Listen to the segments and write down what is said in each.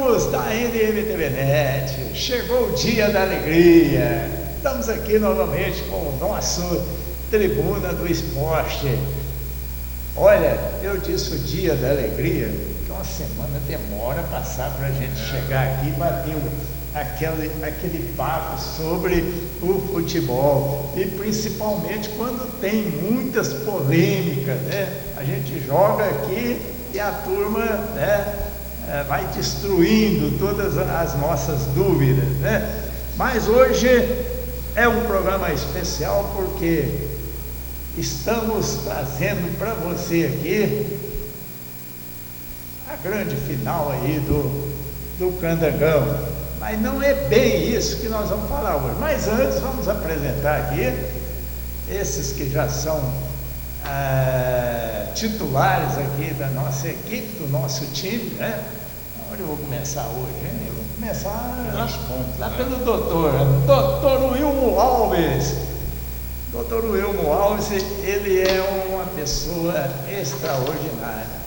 amigos da NMTVnet, chegou o dia da alegria. Estamos aqui novamente com o nosso Tribuna do Esporte. Olha, eu disse o dia da alegria, que uma semana demora a passar para a gente chegar aqui e bater aquele papo sobre o futebol. E principalmente quando tem muitas polêmicas, né? A gente joga aqui e a turma, né, vai destruindo todas as nossas dúvidas, né? Mas hoje é um programa especial porque estamos trazendo para você aqui a grande final aí do Candangão. Mas não é bem isso que nós vamos falar hoje. Mas antes vamos apresentar aqui esses que já são titulares aqui da nossa equipe, do nosso time, né? Onde eu vou começar hoje, hein? Eu vou começar lá pelo doutor Wilmo Alves. Doutor Wilmo Alves, ele é uma pessoa extraordinária.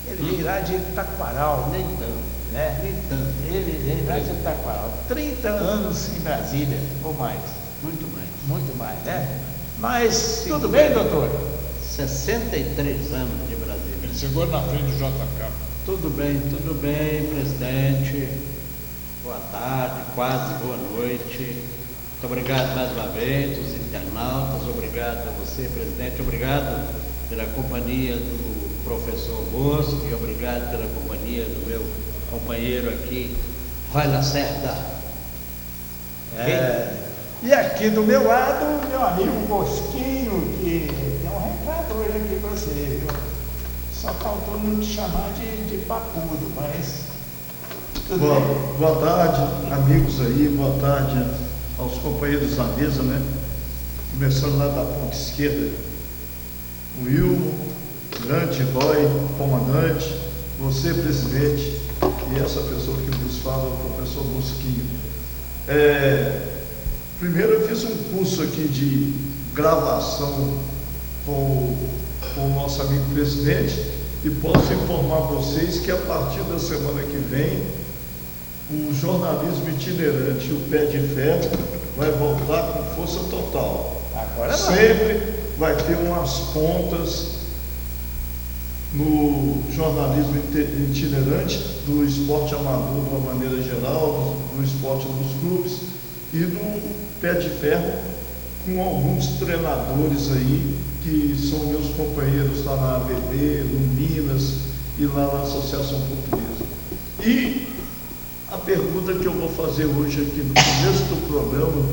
Ele vem lá de Taquaral, nem tanto, né? Nem tanto. Ele vem lá de Taquaral. 30 anos em Brasília, ou mais. Muito mais. Muito mais, né? Mas, tudo bem, doutor? 63 anos de Brasília. Ele chegou na frente do JK. Tudo bem, presidente. Boa tarde, quase boa noite. Muito obrigado mais uma vez, os internautas. Obrigado a você, presidente. Obrigado pela companhia do professor Bosco e obrigado pela companhia do meu companheiro aqui, Roy Lacerda. E aqui do meu lado, meu amigo Bosquinho, que tem um recado hoje aqui para você, viu? Só faltou não te chamar de papudo, mas tudo bem. Boa tarde, amigos aí, boa tarde aos companheiros da mesa, né? Começando lá da ponta esquerda, o Wilmo, grande Roy, comandante, você, presidente, e essa pessoa que nos fala, o professor Bosquinho. Primeiro eu fiz um curso aqui de gravação com o nosso amigo presidente e posso informar vocês que a partir da semana que vem o jornalismo itinerante e o pé de ferro vai voltar com força total. Agora sempre vai ter umas pontas no jornalismo itinerante do esporte amador de uma maneira geral, do esporte dos clubes e do pé de ferro com alguns treinadores aí que são meus companheiros lá na ABB, no Minas e lá na Associação Portuguesa. E a pergunta que eu vou fazer hoje aqui no começo do programa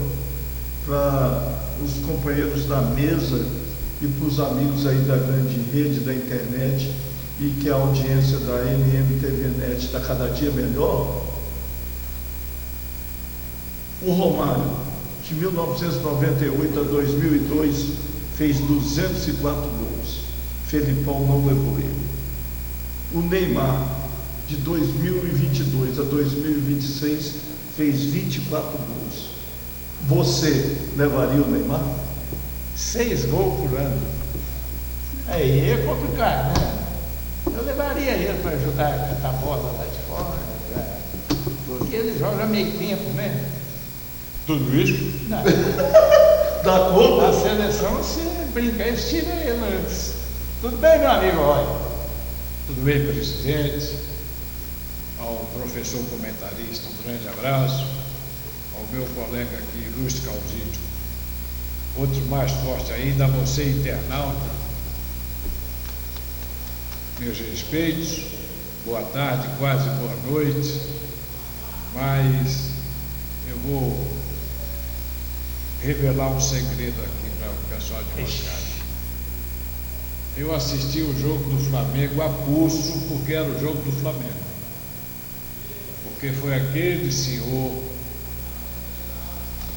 para os companheiros da mesa e para os amigos aí da grande rede da internet e que a audiência da NMTVnet está cada dia melhor. O Romário, de 1998 a 2002, fez 204 gols. Felipão não levou ele. O Neymar, de 2022 a 2026, fez 24 gols. Você levaria o Neymar? 6 gols por ano. Aí é complicado, né? Eu levaria ele para ajudar a catar bola lá de fora, porque ele joga meio tempo, né? Tudo isso? Não. Dá conta? Na seleção, se brincar, eles tiram ele antes. Tudo bem, meu amigo Roy? Tudo bem, presidente? Ao professor comentarista, um grande abraço. Ao meu colega aqui, ilustre Calzito. Outro mais forte ainda, a você, internauta. Meus respeitos, boa tarde, quase boa noite. Mas eu vou revelar um segredo aqui para o pessoal de Roscade. Eu assisti o jogo do Flamengo a pulso, porque era o jogo do Flamengo. Porque foi aquele senhor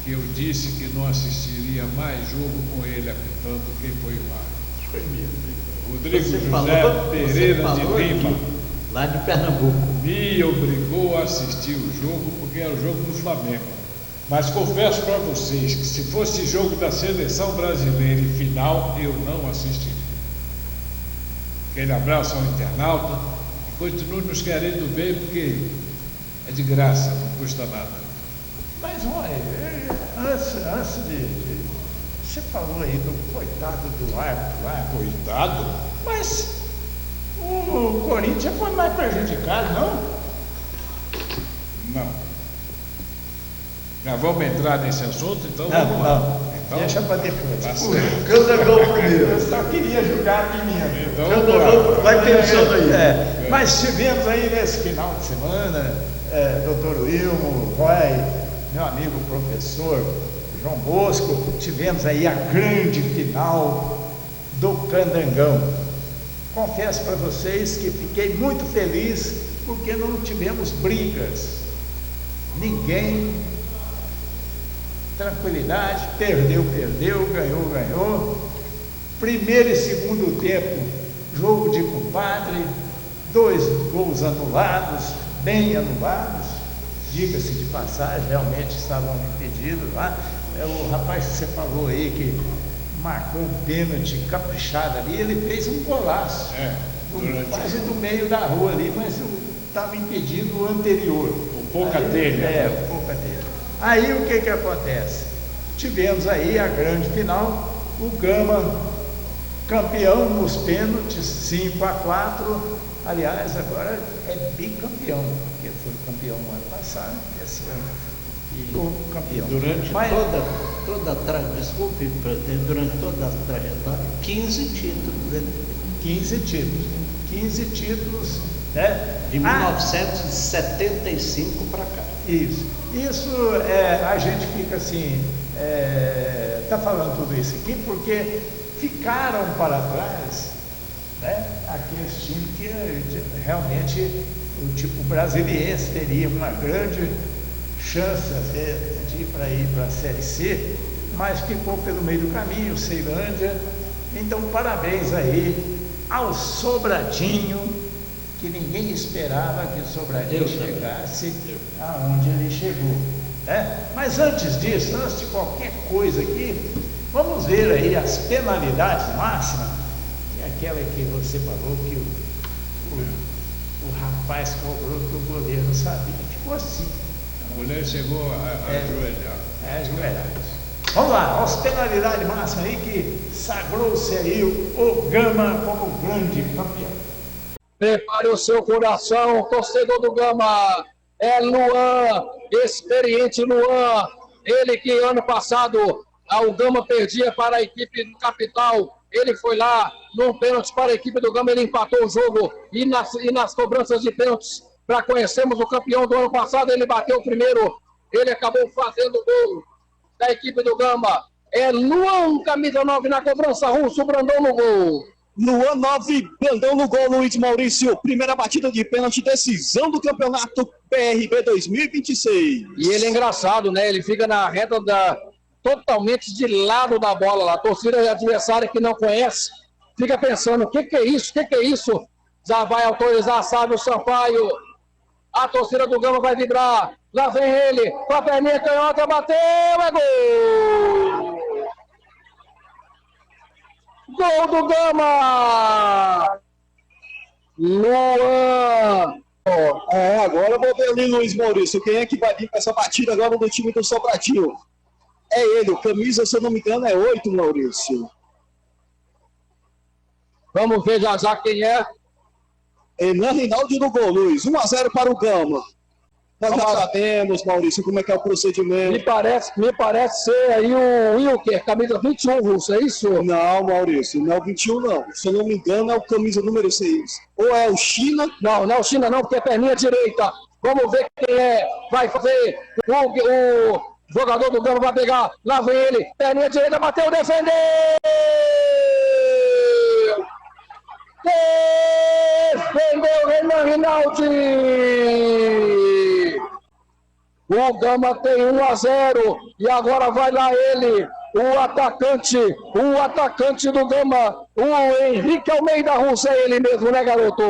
que eu disse que não assistiria mais jogo com ele apitando, quem foi o árbitro. Foi mesmo. Rodrigo Você José falou Pereira de Lima. aqui, lá de Pernambuco. Me obrigou a assistir o jogo porque era o jogo do Flamengo. Mas confesso para vocês que se fosse jogo da seleção brasileira e final, eu não assistiria. Aquele abraço ao internauta e continue nos querendo bem, porque É de graça, não custa nada. Mas olha, antes de você falou aí do coitado do árbitro lá. Coitado? Mas o Corinthians foi mais prejudicado, não? Não. Já vamos entrar nesse assunto, então? Não. Então, deixa para depois. Tá certo. Candangão primeiro. Eu só queria julgar a pimenta. Então, Candangão, vai pensando aí. Mas tivemos aí nesse final de semana, doutor Wilmo, Roy, meu amigo professor João Bosco, tivemos aí a grande final do Candangão. Confesso para vocês que fiquei muito feliz porque não tivemos brigas. Ninguém, tranquilidade, perdeu, ganhou. Primeiro e segundo tempo, jogo de compadre, 2 gols anulados, bem anulados, diga-se de passagem, realmente estavam impedidos lá. O rapaz que você falou aí que marcou um pênalti caprichado ali, ele fez um golaço, quase do meio da rua ali, mas estava impedido o anterior. Pouca telha. Pouca telha. Aí o que acontece? Tivemos aí a grande final, o Gama campeão nos pênaltis, 5-4, aliás, agora é bicampeão, porque foi campeão no ano passado, esse ano. Campeão. Durante desculpe, presidente, durante toda a trajetória, 15 títulos. Né? 15 títulos, né? De 1975 para cá. Isso a gente fica assim, está falando tudo isso aqui porque ficaram para trás, né? Aqueles times que realmente o tipo brasiliense teria uma grande chance de ir para a Série C, mas ficou pelo meio do caminho, o Ceilândia. Então parabéns aí ao Sobradinho, que ninguém esperava que o Sobradinho chegasse aonde ele chegou, né? Mas antes disso, antes de qualquer coisa aqui, vamos ver aí as penalidades máximas, que é aquela que você falou que o rapaz cobrou que o goleiro não sabia, ficou assim. A mulher chegou a ajoelhar. Ajoelhar. Vamos lá, as penalidades máximas aí que sagrou-se aí o Gama como grande campeão. Prepare o seu coração, torcedor do Gama. É Luan, experiente Luan. Ele que ano passado o Gama perdia para a equipe do Capital. Ele foi lá, num pênalti para a equipe do Gama, ele empatou o jogo. E nas cobranças de pênaltis, para conhecermos o campeão do ano passado, ele bateu o primeiro. Ele acabou fazendo o gol da equipe do Gama. É Luan, camisa 9 na cobrança, Russo, Brandão no gol. Luan 9, Brandão no gol, Luiz Maurício. Primeira batida de pênalti, decisão do campeonato PRB 2026. E ele é engraçado, né? Ele fica na reta totalmente de lado da bola lá. A torcida adversária que não conhece fica pensando, o que é isso? O que é isso? Já vai autorizar, sabe, o Sampaio. A torcida do Gama vai vibrar. Lá vem ele, com a perninha canhota, bateu, é gol! Gol do Gama! Luan! Agora eu vou ver ali, Luiz Maurício. Quem é que vai vir com essa batida agora do time do Sobradinho? É ele, o camisa, se eu não me engano, é 8, Maurício. Vamos ver já quem é. Enan Rinaldi no gol, Luiz. 1-0 para o Gama. Nós já sabemos, Maurício, como é que é o procedimento. Me parece ser aí o Wilker, camisa 21, Russo, é isso? Não, Maurício, não é o 21 não. Se eu não me engano, é o camisa número 6. Ou é o China? Não é o China não, porque é perninha direita. Vamos ver quem é. Vai fazer o jogador do Gama, vai pegar. Lá vem ele, perninha direita, bateu, defendeu! Defendeu Renan Rinaldi! O Gama tem 1-0 e agora vai lá ele, o atacante do Gama, o Henrique Almeida Russo, é ele mesmo, né, garoto?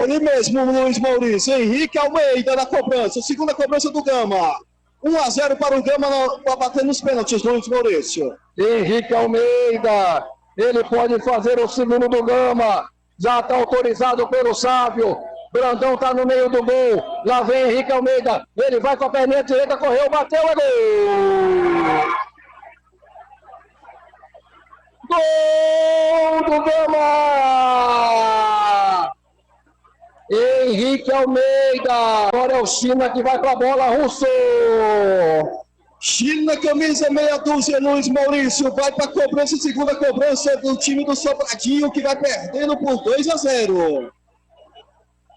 Ele mesmo, Luiz Maurício, Henrique Almeida na cobrança, segunda cobrança do Gama. 1-0 para o Gama para bater nos pênaltis, Luiz Maurício. Henrique Almeida, ele pode fazer o segundo do Gama. Já está autorizado pelo Sávio. Brandão tá no meio do gol. Lá vem Henrique Almeida. Ele vai com a perninha direita, correu, bateu, é gol! Gol do Gama! Henrique Almeida. Agora é o China que vai com a bola, Russo. China, camisa meia dúzia, Luiz Maurício, vai para a cobrança, segunda cobrança do time do Sobradinho, que vai perdendo por 2-0.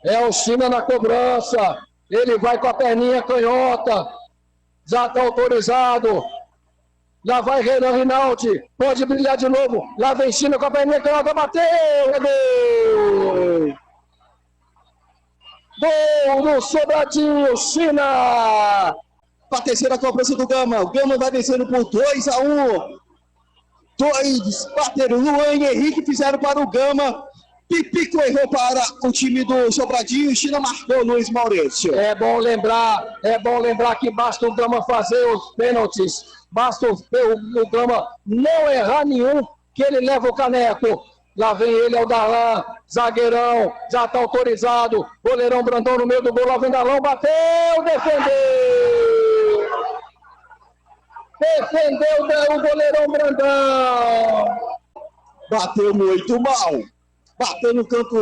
É o China na cobrança, ele vai com a perninha canhota, já está autorizado. Lá vai Renan Rinaldi, pode brilhar de novo, lá vem China com a perninha canhota, bateu, é gol! Gol do Sobradinho, China! Para a terceira cobrança do Gama. O Gama vai vencendo por 2-1. Dois bateram. Luan e Henrique fizeram para o Gama. Pipico errou para o time do Sobradinho. China marcou, Luiz Maurício. É bom lembrar que basta o Gama fazer os pênaltis. Basta o Gama não errar nenhum, que ele leva o caneco. Lá vem ele, é o Darlan, zagueirão, já está autorizado. Goleirão Brandão no meio do gol, lá vem Darlan, bateu, defendeu! Defendeu o goleirão Brandão. Bateu muito mal. Bateu no canto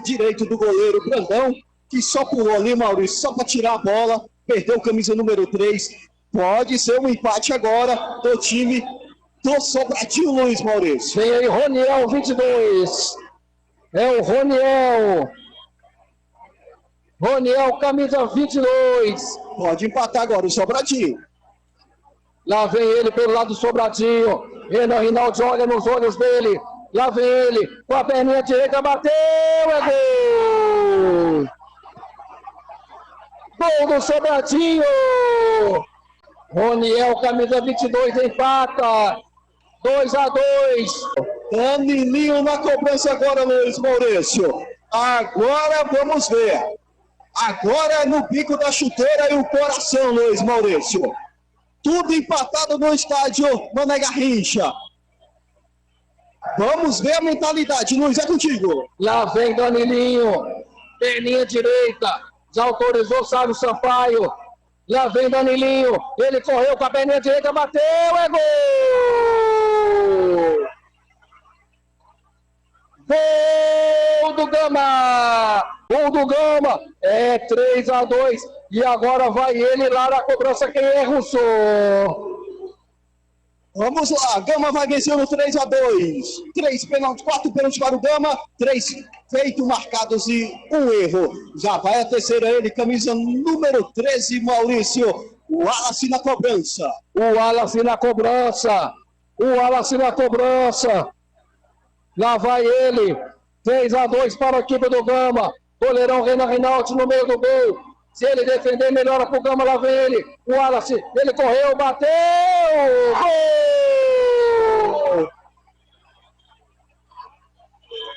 direito do goleiro Brandão, que só pulou ali, Maurício, só para tirar a bola. Perdeu camisa número 3. Pode ser um empate agora do time do Sobradinho, Luiz Maurício. Vem aí, Roniel, 22. É o Roniel. Roniel, camisa 22. Pode empatar agora o Sobradinho. Lá vem ele pelo lado do Sobradinho. Renan Rinaldi olha nos olhos dele. Lá vem ele. Com a perninha direita, bateu. É gol! Gol do Sobradinho. Roniel, camisa 22, empata. 2-2. Danilinho na cobrança agora, Luiz Maurício. Agora vamos ver. Agora é no bico da chuteira e o coração, Luiz Maurício. Tudo empatado no estádio Mané Garrincha. Vamos ver a mentalidade, Luiz, é contigo. Lá vem Danilinho, perninha direita, já autorizou Sávio Sampaio. Lá vem Danilinho, ele correu com a perninha direita, bateu, é gol! Gol do Gama! Gol do Gama! É 3-2. E agora vai ele lá na cobrança, quem é, Russo? Vamos lá, Gama vai vencendo 3-2. 4 pênaltis para o Gama, 3 feitos, marcados e 1 erro. Já vai a terceira ele, camisa número 13, Maurício. O Wallace na cobrança. O Wallace na cobrança. O Wallace na cobrança. Lá vai ele. 3-2 para a equipe do Gama. Goleirão Renan Rinaldi no meio do gol. Se ele defender, melhora pro Gama, lá vem ele. O Wallace, ele correu, bateu! Gol!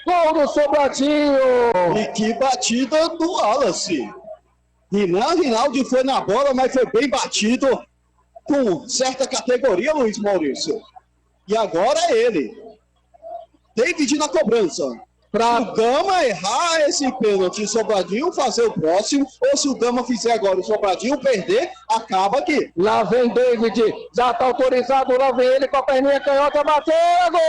Gol do Sobradinho! E que batida do Wallace. Renan Rinaldi foi na bola, mas foi bem batido. Com certa categoria, Luiz Maurício. E agora é ele. David na cobrança. Para o Gama errar esse pênalti, o Sobradinho fazer o próximo, ou se o Gama fizer agora o Sobradinho perder, acaba aqui. Lá vem David, já está autorizado, lá vem ele com a perninha canhota, bateu, gol!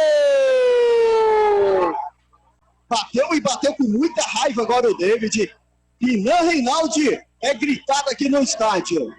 Bateu e bateu com muita raiva agora o David. Renan Rinaldi é gritado aqui no estádio.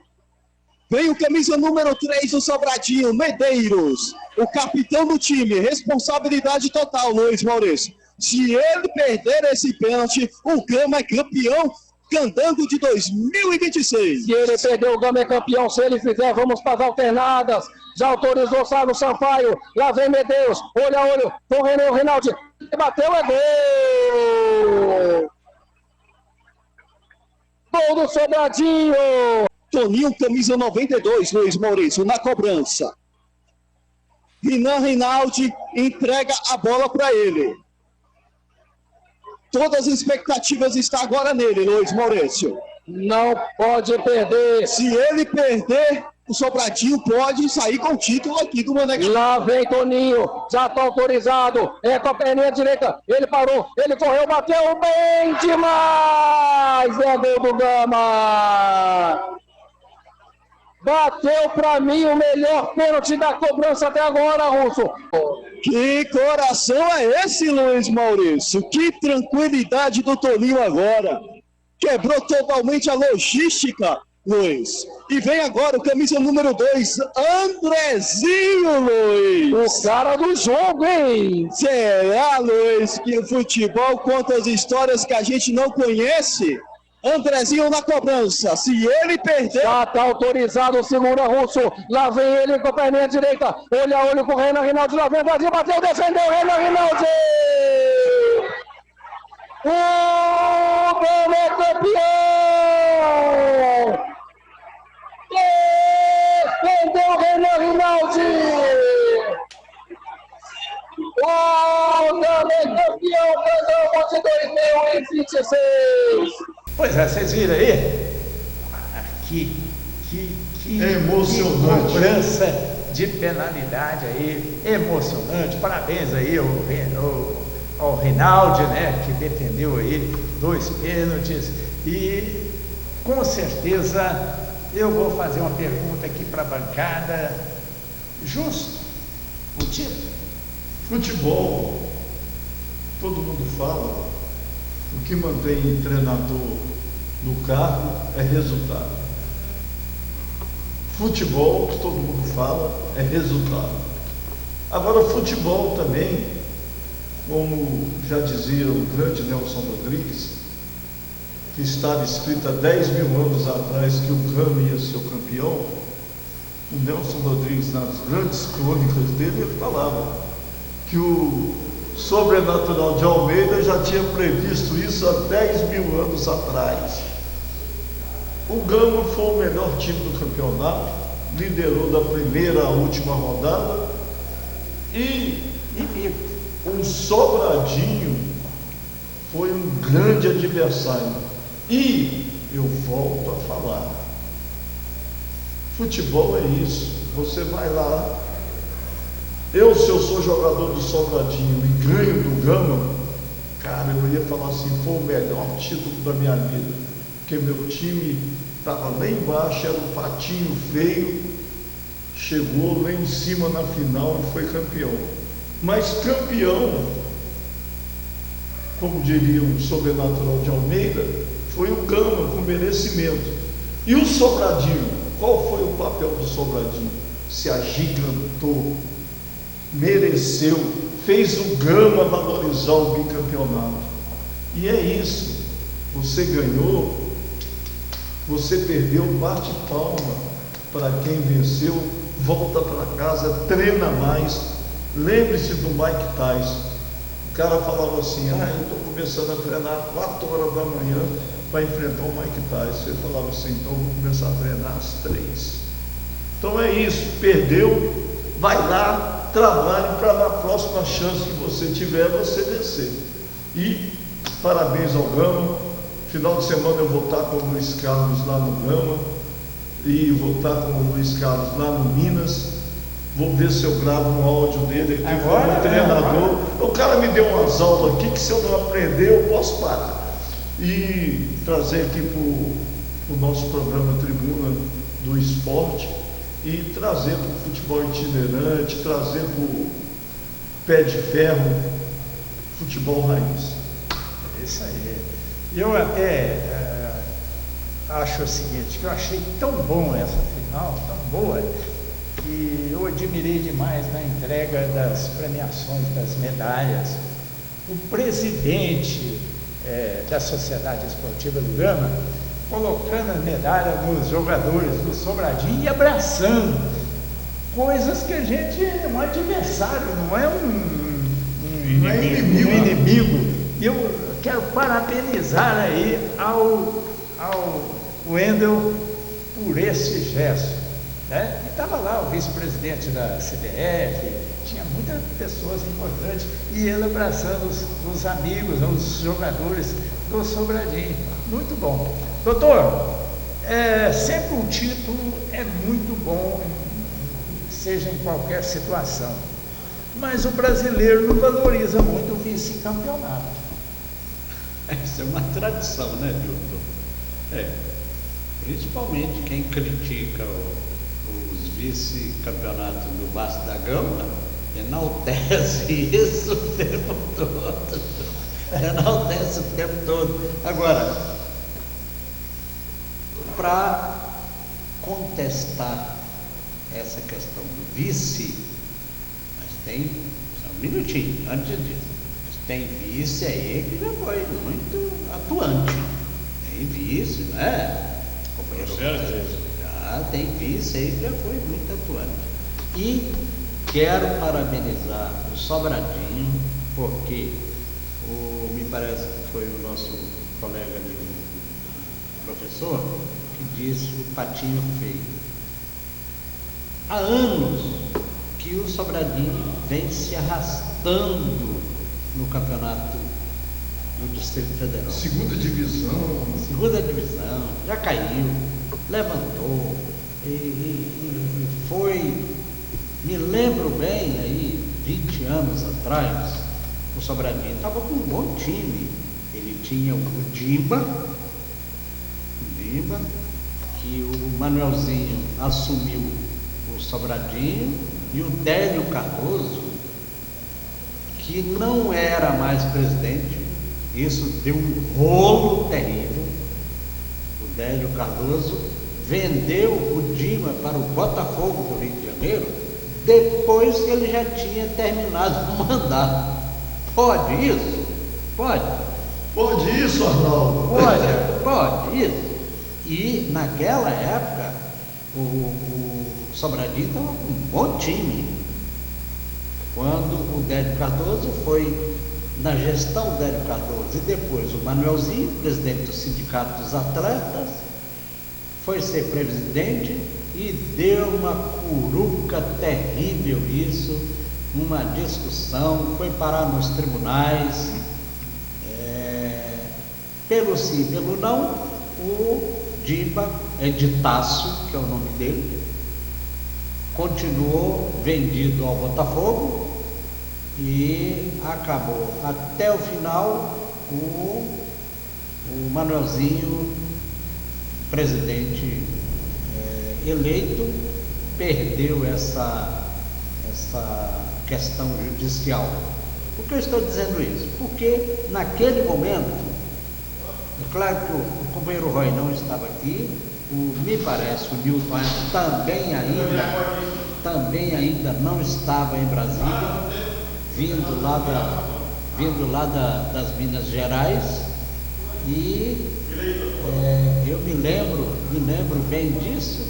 Vem o camisa número 3 do Sobradinho, Medeiros, o capitão do time, responsabilidade total, Luiz Maurício. Se ele perder esse pênalti, o Gama é campeão Candango de 2026. Se ele perder, o Gama é campeão. Se ele fizer, vamos para as alternadas. Já autorizou Sávio Sampaio. Lá vem Medeiros, olho a olho com o Renan Rinaldi. Bateu, é gol! Gol do Sobradinho! Toninho, camisa 92, Luiz Maurício, na cobrança. Renan Rinaldi entrega a bola para ele. Todas as expectativas estão agora nele, Luiz Maurício. Não pode perder. Se ele perder, o Sobradinho pode sair com o título aqui do Mané Garrincha. Lá vem Toninho, já está autorizado, com a perninha direita, ele parou, ele correu, bateu bem demais, é gol do Gama. Bateu para mim o melhor pênalti da cobrança até agora, Russo. Que coração é esse, Luiz Maurício? Que tranquilidade do Toninho agora. Quebrou totalmente a logística, Luiz. E vem agora o camisa número 2, Andrezinho, Luiz. O cara do jogo, hein? Será, Luiz, que o futebol conta as histórias que a gente não conhece? Andrezinho na cobrança, se ele perder... Já está autorizado, segura Russo, lá vem ele com a perninha direita, olho a olho com o Renan Rinaldi, lá vem Brasil, bateu, defendeu o Renan Rinaldi! O Gama é campeão! Defendeu o Renan Rinaldi! O Gama é campeão, campeão de 2026! Pois é, vocês viram aí? Que emocionante. Que cobrança de penalidade aí, emocionante. Parabéns aí ao Rinaldi, né, que defendeu aí 2 pênaltis. E com certeza eu vou fazer uma pergunta aqui para a bancada. Justo o título? Futebol, todo mundo fala, o que mantém treinador no cargo é resultado. Futebol, que todo mundo fala, é resultado. Agora, futebol também, como já dizia o grande Nelson Rodrigues, que estava escrito há 10 mil anos atrás que o Gama ia ser o campeão, o Nelson Rodrigues, nas grandes crônicas dele, ele falava que o Sobrenatural de Almeida já tinha previsto isso há 10 mil anos atrás. O Gama foi o melhor time do campeonato, liderou da primeira à última rodada e o Sobradinho foi um grande adversário. E eu volto a falar, futebol é isso, você vai lá. Se eu sou jogador do Sobradinho e ganho do Gama, cara, eu ia falar assim, foi o melhor título da minha vida, porque meu time estava lá embaixo, era um patinho feio, chegou lá em cima na final e foi campeão. Mas campeão, como diria o Sobrenatural de Almeida, foi o Gama com merecimento. E o Sobradinho, qual foi o papel do Sobradinho? Se agigantou, mereceu, fez o Gama valorizar o bicampeonato. E é isso, você ganhou, você perdeu, bate palma para quem venceu, volta para casa, treina mais. Lembre-se do Mike Tyson, o cara falava assim, eu estou começando a treinar 4 horas da manhã para enfrentar o Mike Tyson. Ele falava assim, então eu vou começar a treinar às 3. Então é isso, perdeu, vai lá, trabalhe para na próxima chance que você tiver, você vencer. E parabéns ao Gama. Final de semana eu vou estar com o Luiz Carlos lá no Gama e vou estar com o Luiz Carlos lá no Minas. Vou ver se eu gravo um áudio dele aqui como treinador. O cara me deu umas aulas aqui que se eu não aprender eu posso parar. E trazer aqui para o nosso programa Tribuna do Esporte e trazer para o futebol itinerante, trazer para o pé de ferro, futebol raiz. É isso aí. Eu até acho o seguinte, que eu achei tão bom essa final, tão boa, que eu admirei demais na entrega das premiações, das medalhas. O presidente da Sociedade Esportiva do Gama colocando a medalha nos jogadores do Sobradinho e abraçando coisas que a gente é um adversário, não é um inimigo. Eu quero parabenizar aí ao Wendel por esse gesto, né? E estava lá o vice-presidente da CBF, tinha muitas pessoas importantes, e ele abraçando os amigos, os jogadores do Sobradinho. Muito bom. Doutor, Sempre um título é muito bom, seja em qualquer situação. Mas o brasileiro não valoriza muito o vice-campeonato. Isso é uma tradição, né, Milton? Principalmente quem critica os vice-campeonatos do Vasco da Gama, enaltece isso o tempo todo. Enaltece o tempo todo. Agora, para contestar essa questão do vice, mas tem, só um minutinho, antes disso, mas tem vice aí que já foi muito atuante. Tem vice, não é? Com certeza. Já tem vice aí que já foi muito atuante. E quero parabenizar o Sobradinho, porque me parece que foi o nosso colega ali, o professor, que disse o patinho feio. Há anos que o Sobradinho vem se arrastando no campeonato do Distrito Federal. Segunda divisão, já caiu, levantou e foi, me lembro bem aí, 20 anos atrás, o Sobradinho estava com um bom time. Ele tinha o Dimba, que o Manuelzinho assumiu o Sobradinho, e o Délio Cardoso, que não era mais presidente. Isso deu um rolo terrível. O Délio Cardoso vendeu o Dima para o Botafogo do Rio de Janeiro depois que ele já tinha terminado o mandato. Pode isso? Pode. Pode isso, Arnaldo? Pode isso. E naquela época o Sobradinho estava com um bom time. Quando o Délio Cardoso foi, na gestão do Délio Cardoso, e depois o Manuelzinho, presidente do Sindicato dos Atletas, foi ser presidente e deu uma curuca terrível isso, uma discussão, foi parar nos tribunais, pelo sim, pelo não. O Dimba, Editácio, que é o nome dele, continuou vendido ao Botafogo e acabou até o final o Manuelzinho, presidente eleito, perdeu essa questão judicial. Por que eu estou dizendo isso? Porque naquele momento, é claro que o companheiro Roy não estava aqui, me parece o Newton também ainda não estava em Brasília, vindo lá das Minas Gerais, e eu me lembro bem disso,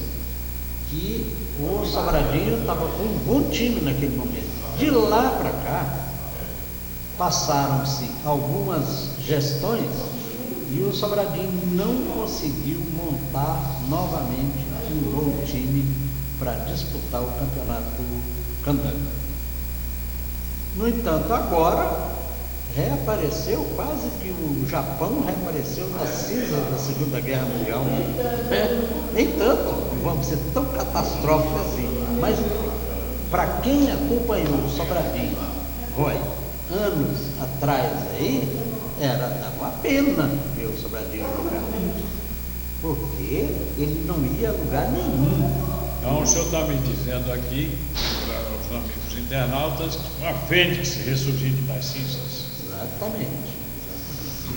que o Sobradinho estava com um bom time naquele momento. De lá para cá, passaram-se algumas gestões e o Sobradinho não conseguiu montar novamente um bom time para disputar o campeonato Candango. No entanto, agora reapareceu, quase que o Japão reapareceu nas cinzas da Segunda Guerra Mundial. Nem tanto, não vamos ser tão catastróficos assim, mas para quem acompanhou o Sobradinho, anos atrás aí, dava uma pena ver o Sobradinho jogar, porque ele não ia a lugar nenhum. Então, o senhor está me dizendo aqui, para os amigos internautas, uma fênix ressurgindo das cinzas. Exatamente.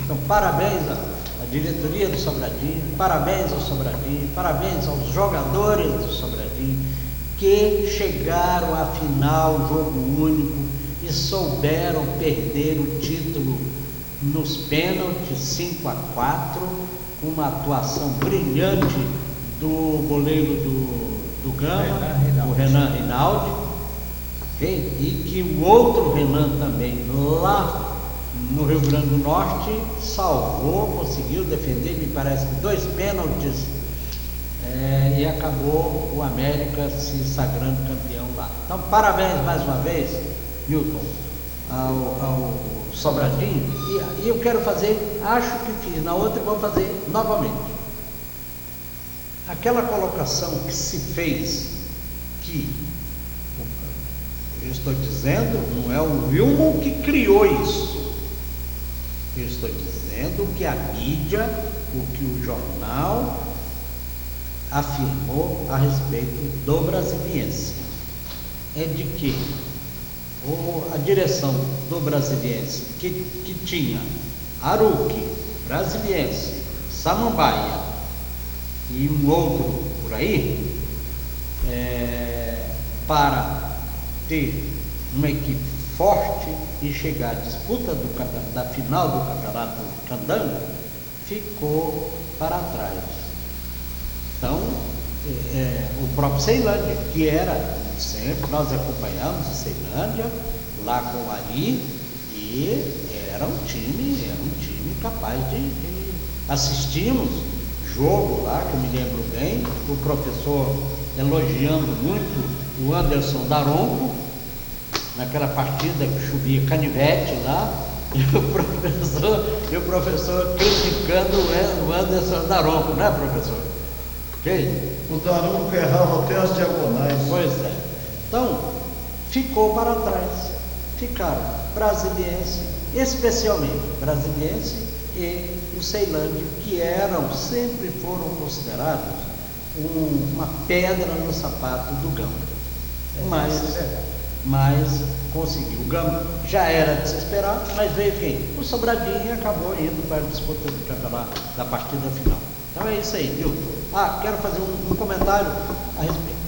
Então, parabéns à diretoria do Sobradinho, parabéns ao Sobradinho, parabéns aos jogadores do Sobradinho, que chegaram à final, jogo único, e souberam perder o título nos pênaltis 5-4, com uma atuação brilhante do goleiro do Gama, o Renan Rinaldi, okay? E que o outro Renan também, lá no Rio Grande do Norte, salvou, conseguiu defender, me parece que 2 pênaltis, e acabou o América se sagrando campeão lá. Então, parabéns mais uma vez, Milton, ao Sobradinho, e eu quero fazer, acho que fiz na outra e vou fazer novamente. aquela colocação que se fez, que eu estou dizendo, não é o Wilmon que criou isso, eu estou dizendo que a mídia, o que o jornal afirmou a respeito do Brasiliense, é de que a direção do Brasiliense, que tinha Aruque, Brasiliense, Samambaia e um outro por aí, para ter uma equipe forte e chegar à disputa da final do campeonato Candango, ficou para trás. Então, o próprio Ceilândia, que era, sempre nós acompanhamos o Ceilândia lá com o Ari, e era um time capaz de assistimos jogo lá, que eu me lembro bem, o professor elogiando muito o Anderson Daronco, naquela partida que chovia canivete lá, e o professor criticando o Anderson Daronco, né, professor? Okay? O Daronco errava até as diagonais. Pois é. Então, ficou para trás. Ficaram Brasiliense, especialmente Brasiliense e o Ceilândia, que sempre foram considerados uma pedra no sapato do Gama. Mas conseguiu. O Gama já era de se esperar, mas veio quem? O Sobradinho, e acabou indo para a disputa do campeonato, da partida final. Então é isso aí, viu? Quero fazer um comentário a respeito.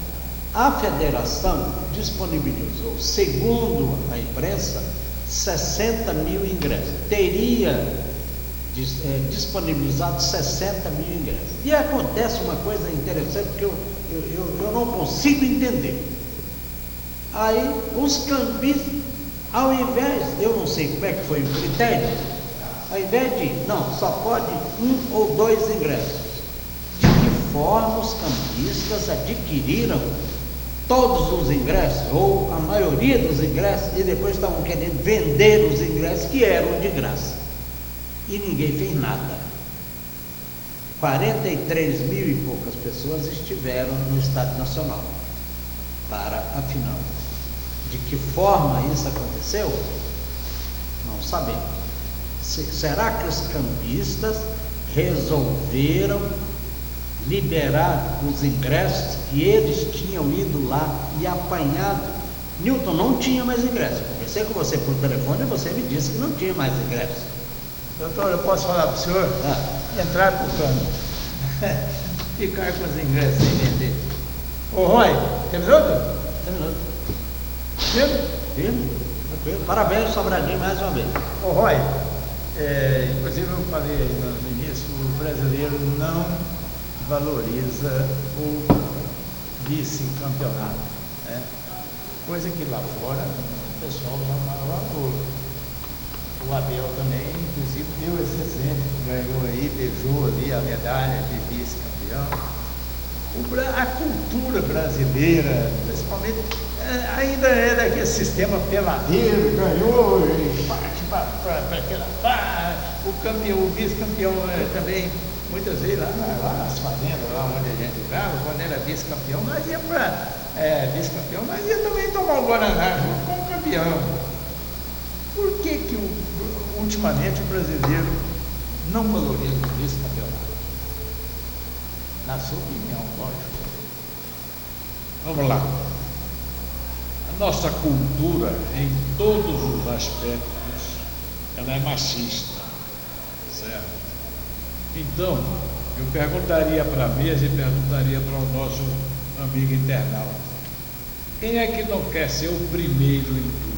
A federação disponibilizou, segundo a imprensa, 60 mil ingressos. Teria disponibilizado 60 mil ingressos. E acontece uma coisa interessante que eu não consigo entender. Aí os cambistas, ao invés, eu não sei como é que foi o critério, ao invés de, não, só pode 1 ou 2 ingressos. De que forma os cambistas adquiriram todos os ingressos, ou a maioria dos ingressos, e depois estavam querendo vender os ingressos que eram de graça? E ninguém fez nada. 43 mil e poucas pessoas estiveram no Estádio Nacional para a final. De que forma isso aconteceu? Não sabemos. Será que os cambistas resolveram liberar os ingressos que eles tinham ido lá e apanhado? Newton, não tinha mais ingressos. Conversei com você por telefone e você me disse que não tinha mais ingressos. Doutor, eu posso falar para o senhor? Entrar por cano. Ficar com os ingressos sem vender. Ô Roy, terminou? Terminou. Firme? Parabéns, Sobradinho, mais uma vez. Ô Roy, inclusive eu falei aí no início, o brasileiro não valoriza o vice-campeonato, né? Coisa que lá fora o pessoal dá valor. O Abel também, inclusive, deu esse exemplo, ganhou aí, beijou ali a medalha de vice-campeão. A cultura brasileira, principalmente, ainda é daquele sistema peladeiro, ganhou e parte para aquela parte. O vice-campeão também, muitas vezes lá nas fazendas, lá onde a gente estava, quando era vice-campeão, nós ia para vice-campeão, nós ia também tomar o Guaraná junto com o campeão. Por que ultimamente o brasileiro não valoriza o vice-campeonato? Na sua opinião, lógico. Vamos lá. A nossa cultura, em todos os aspectos, ela é machista, certo? Então, eu perguntaria para a mesa e perguntaria para o nosso amigo internauta: quem é que não quer ser o primeiro em tudo?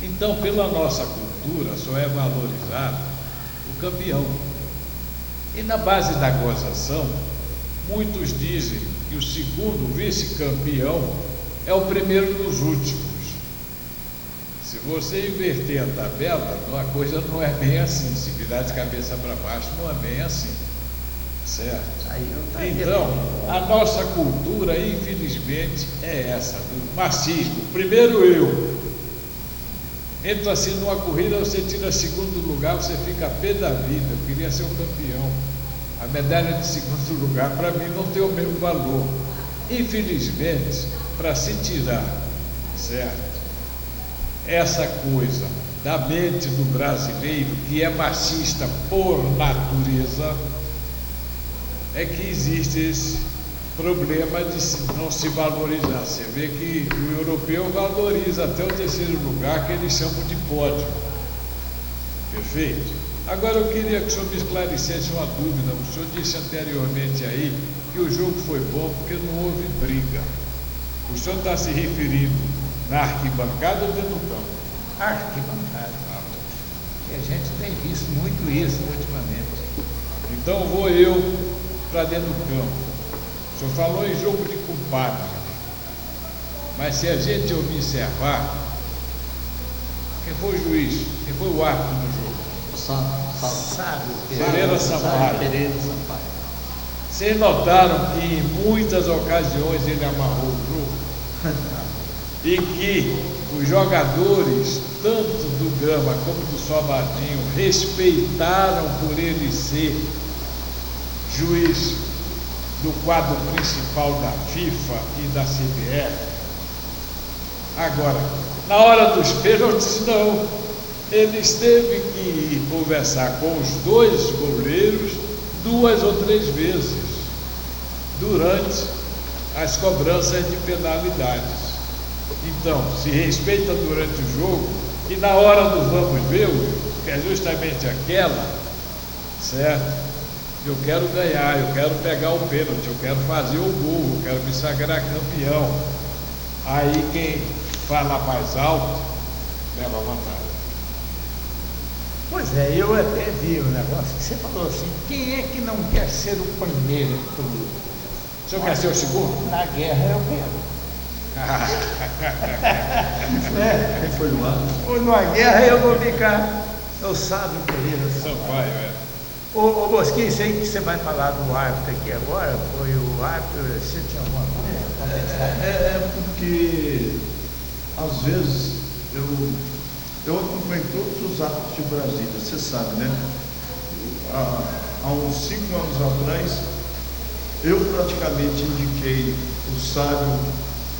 Então, pela nossa cultura, só é valorizado o campeão. E na base da gozação, muitos dizem que o segundo vice-campeão é o primeiro dos últimos. Se você inverter a tabela, a coisa não é bem assim. Se virar de cabeça para baixo, não é bem assim. Certo? Então, a nossa cultura, infelizmente, é essa, do machismo. Primeiro eu. Entra assim numa corrida, você tira segundo lugar, você fica a pé da vida. Eu queria ser o campeão. A medalha de segundo lugar, para mim, não tem o mesmo valor. Infelizmente, para se tirar, certo, essa coisa da mente do brasileiro, que é machista por natureza, é que existe esse problema de não se valorizar. Você vê que o europeu valoriza até o terceiro lugar, que eles chamam de pódio. Perfeito? Agora eu queria que o senhor me esclarecesse uma dúvida. O senhor disse anteriormente aí que o jogo foi bom porque não houve briga. O senhor está se referindo na arquibancada ou dentro do campo? Arquibancada. E a gente tem visto muito isso ultimamente. Então vou eu para dentro do campo. O senhor falou em jogo de compadre, mas se a gente observar, quem foi o juiz? Quem foi o árbitro no jogo? Sábio Pereira Sampaio. Pereira Sampaio. Vocês notaram que em muitas ocasiões ele amarrou o jogo? E que os jogadores, tanto do Gama como do Sobradinho, respeitaram por ele ser juiz do quadro principal da FIFA e da CBF. Agora, na hora dos pênaltis, não. Ele teve que ir conversar com os dois goleiros 2 ou 3 vezes durante as cobranças de penalidades. Então, se respeita durante o jogo e na hora do vamos ver, que é justamente aquela, certo? Eu quero ganhar, eu quero pegar o pênalti, eu quero fazer o gol, eu quero me sagrar campeão. Aí quem fala mais alto leva vantagem. Pois é, eu até vi o negócio que você falou assim, quem é que não quer ser o primeiro em tudo? O senhor quer ser o segundo? Na guerra eu quero. Quem foi o árbitro? Ou numa guerra eu vou ficar. Eu Sábio Pereira Sampaio, é. Ô Bosquinho, sei que você vai falar do árbitro aqui agora, foi o árbitro, você tinha alguma coisa a contestar? É porque, às vezes, eu acompanho todos os árbitros de Brasília, você sabe, né? Há uns 5 anos atrás, eu praticamente indiquei o Sábio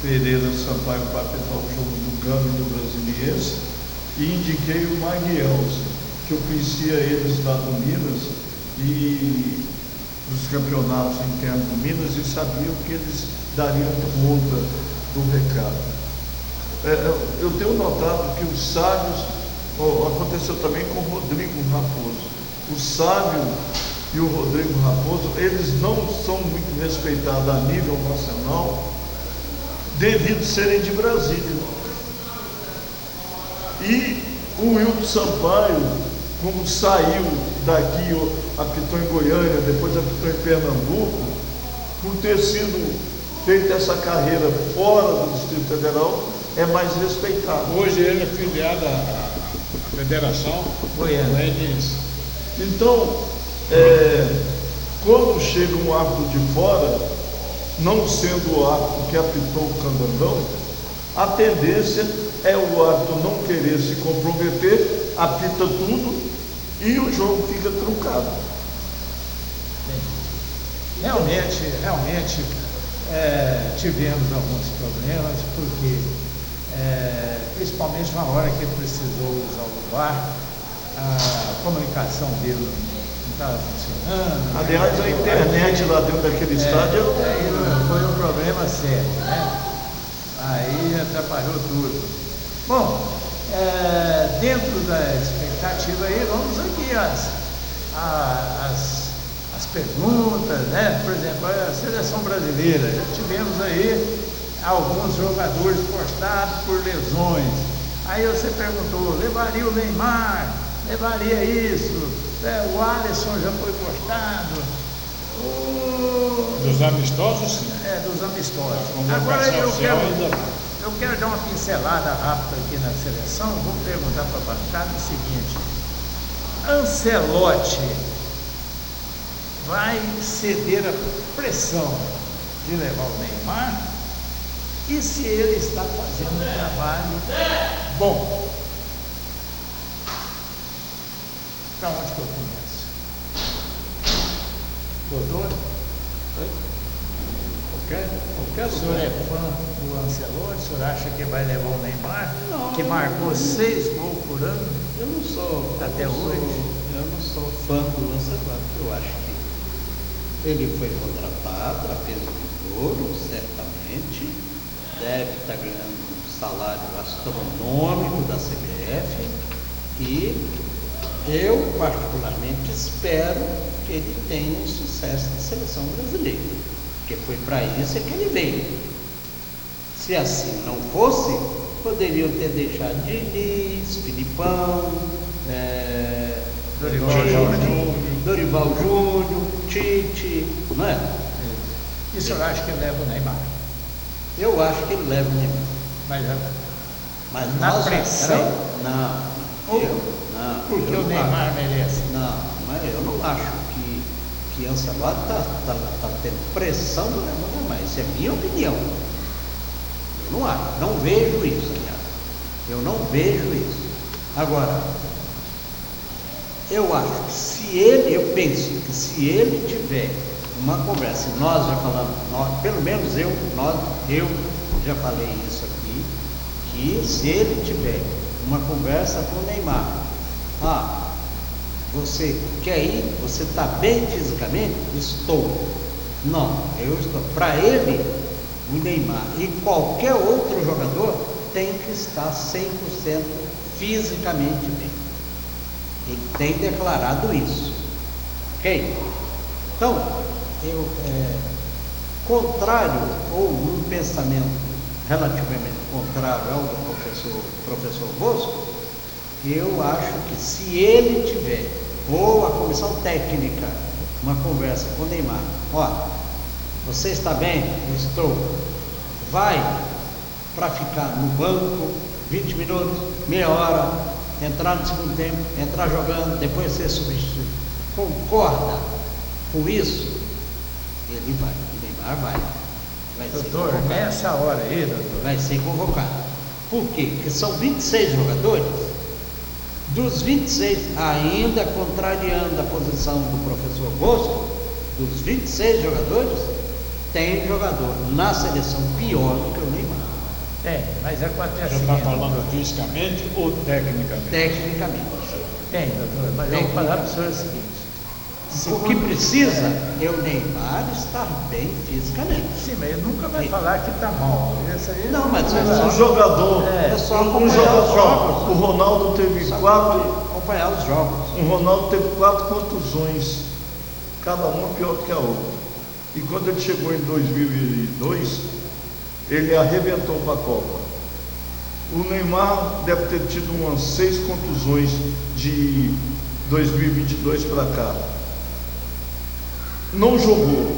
Pereira Sampaio para apitar o jogo do Gama e do Brasiliense e indiquei o Maguielsen, que eu conhecia eles lá do Minas e dos campeonatos internos do Minas e sabia que eles dariam conta do recado. Eu tenho notado que os sábios, aconteceu também com o Rodrigo Raposo. O Sábio e o Rodrigo Raposo, eles não são muito respeitados a nível nacional devido serem de Brasília. E o Wilton Sampaio, como saiu daqui, apitou em Goiânia, depois apitou em Pernambuco, por ter sido feita essa carreira fora do Distrito Federal, é mais respeitado. Hoje ele é filiado à Federação Goianiense. Então, quando chega um árbitro de fora, não sendo o árbitro que apitou o Candangão, a tendência é o árbitro não querer se comprometer, apita tudo e o jogo fica truncado. Realmente tivemos alguns problemas, porque principalmente na hora que ele precisou usar o VAR, a comunicação dele não estava funcionando. Aliás, a internet lá dentro daquele estádio foi um problema sério, né? Aí atrapalhou tudo. Bom, dentro da expectativa aí, vamos aqui as perguntas, né? Por exemplo, a seleção brasileira, já tivemos aí alguns jogadores cortados por lesões. Aí você perguntou, levaria o Neymar? Levaria isso? O Alisson já foi cortado. Dos amistosos, sim. Dos amistosos. A Agora convocação eu quero dar uma pincelada rápida aqui na seleção. Vou perguntar para a bancada o seguinte: Ancelotti vai ceder a pressão de levar o Neymar? E se ele está fazendo um trabalho bom? Para onde que eu começo? Doutor, Qualquer o senhor é lugar. fã do Ancelotti? O senhor acha que vai levar o Neymar? Não. Que marcou 6 gols por ano? Eu não sou. Até eu não hoje? eu não sou fã do Ancelotti. Eu acho que ele foi contratado a peso de ouro, certamente. Deve estar ganhando um salário astronômico da CBF. E eu, particularmente, espero que ele tenha um sucesso na seleção brasileira. Porque foi para isso que ele veio. Se assim não fosse, poderiam ter deixado Diniz, Filipão, Dorival Júnior, Tite, não é? E o senhor acha que leva o Neymar? Eu acho que ele leva o Neymar. Mas Mas na nós, pressão? peraí, não, Porque eu o não Neymar acho. merece. Não, mas eu não acho que Ancelotti está tendo pressão do Neymar. Isso é minha opinião. Eu não acho, não vejo isso, aliás. Eu não vejo isso. Agora, eu acho que eu penso que se ele tiver uma conversa, e nós já falamos, pelo menos eu já falei isso aqui, que se ele tiver uma conversa com o Neymar, você quer ir? Você está bem fisicamente? Estou. Não, eu estou. Para ele, o Neymar e qualquer outro jogador tem que estar 100% fisicamente bem. Ele tem declarado isso. Ok? Então, contrário, ou um pensamento relativamente contrário ao do professor Bosco, eu acho que se ele tiver, ou a comissão técnica, uma conversa com o Neymar, você está bem? Eu estou. Vai para ficar no banco 20 minutos, meia hora, entrar no segundo tempo, entrar jogando, depois ser substituído. Concorda com isso? Ele vai, o Neymar vai ser Doutor, convocado. nessa hora aí, doutor. Vai ser convocado. Por quê? Porque são 26 jogadores. Dos 26, ainda contrariando a posição do professor Bosco, dos 26 jogadores, tem jogador na seleção pior do que o Neymar. Tem, mas acontece. Já está falando fisicamente ou tecnicamente? Tecnicamente. Tem, doutor, mas eu vou falar para o senhor o seguinte. O que precisa é o Neymar estar bem fisicamente. Sim, mas ele nunca vai falar que está mal. Isso aí Não, mas vai é falar. só- Um jogador, É só um acompanhar jogador, os jogos. o Ronaldo teve Só quatro, acompanhar os jogos. o Ronaldo teve 4 contusões, cada uma pior que a outra. E quando ele chegou em 2002, ele arrebentou para a Copa. O Neymar deve ter tido umas 6 contusões de 2022 para cá. Não jogou.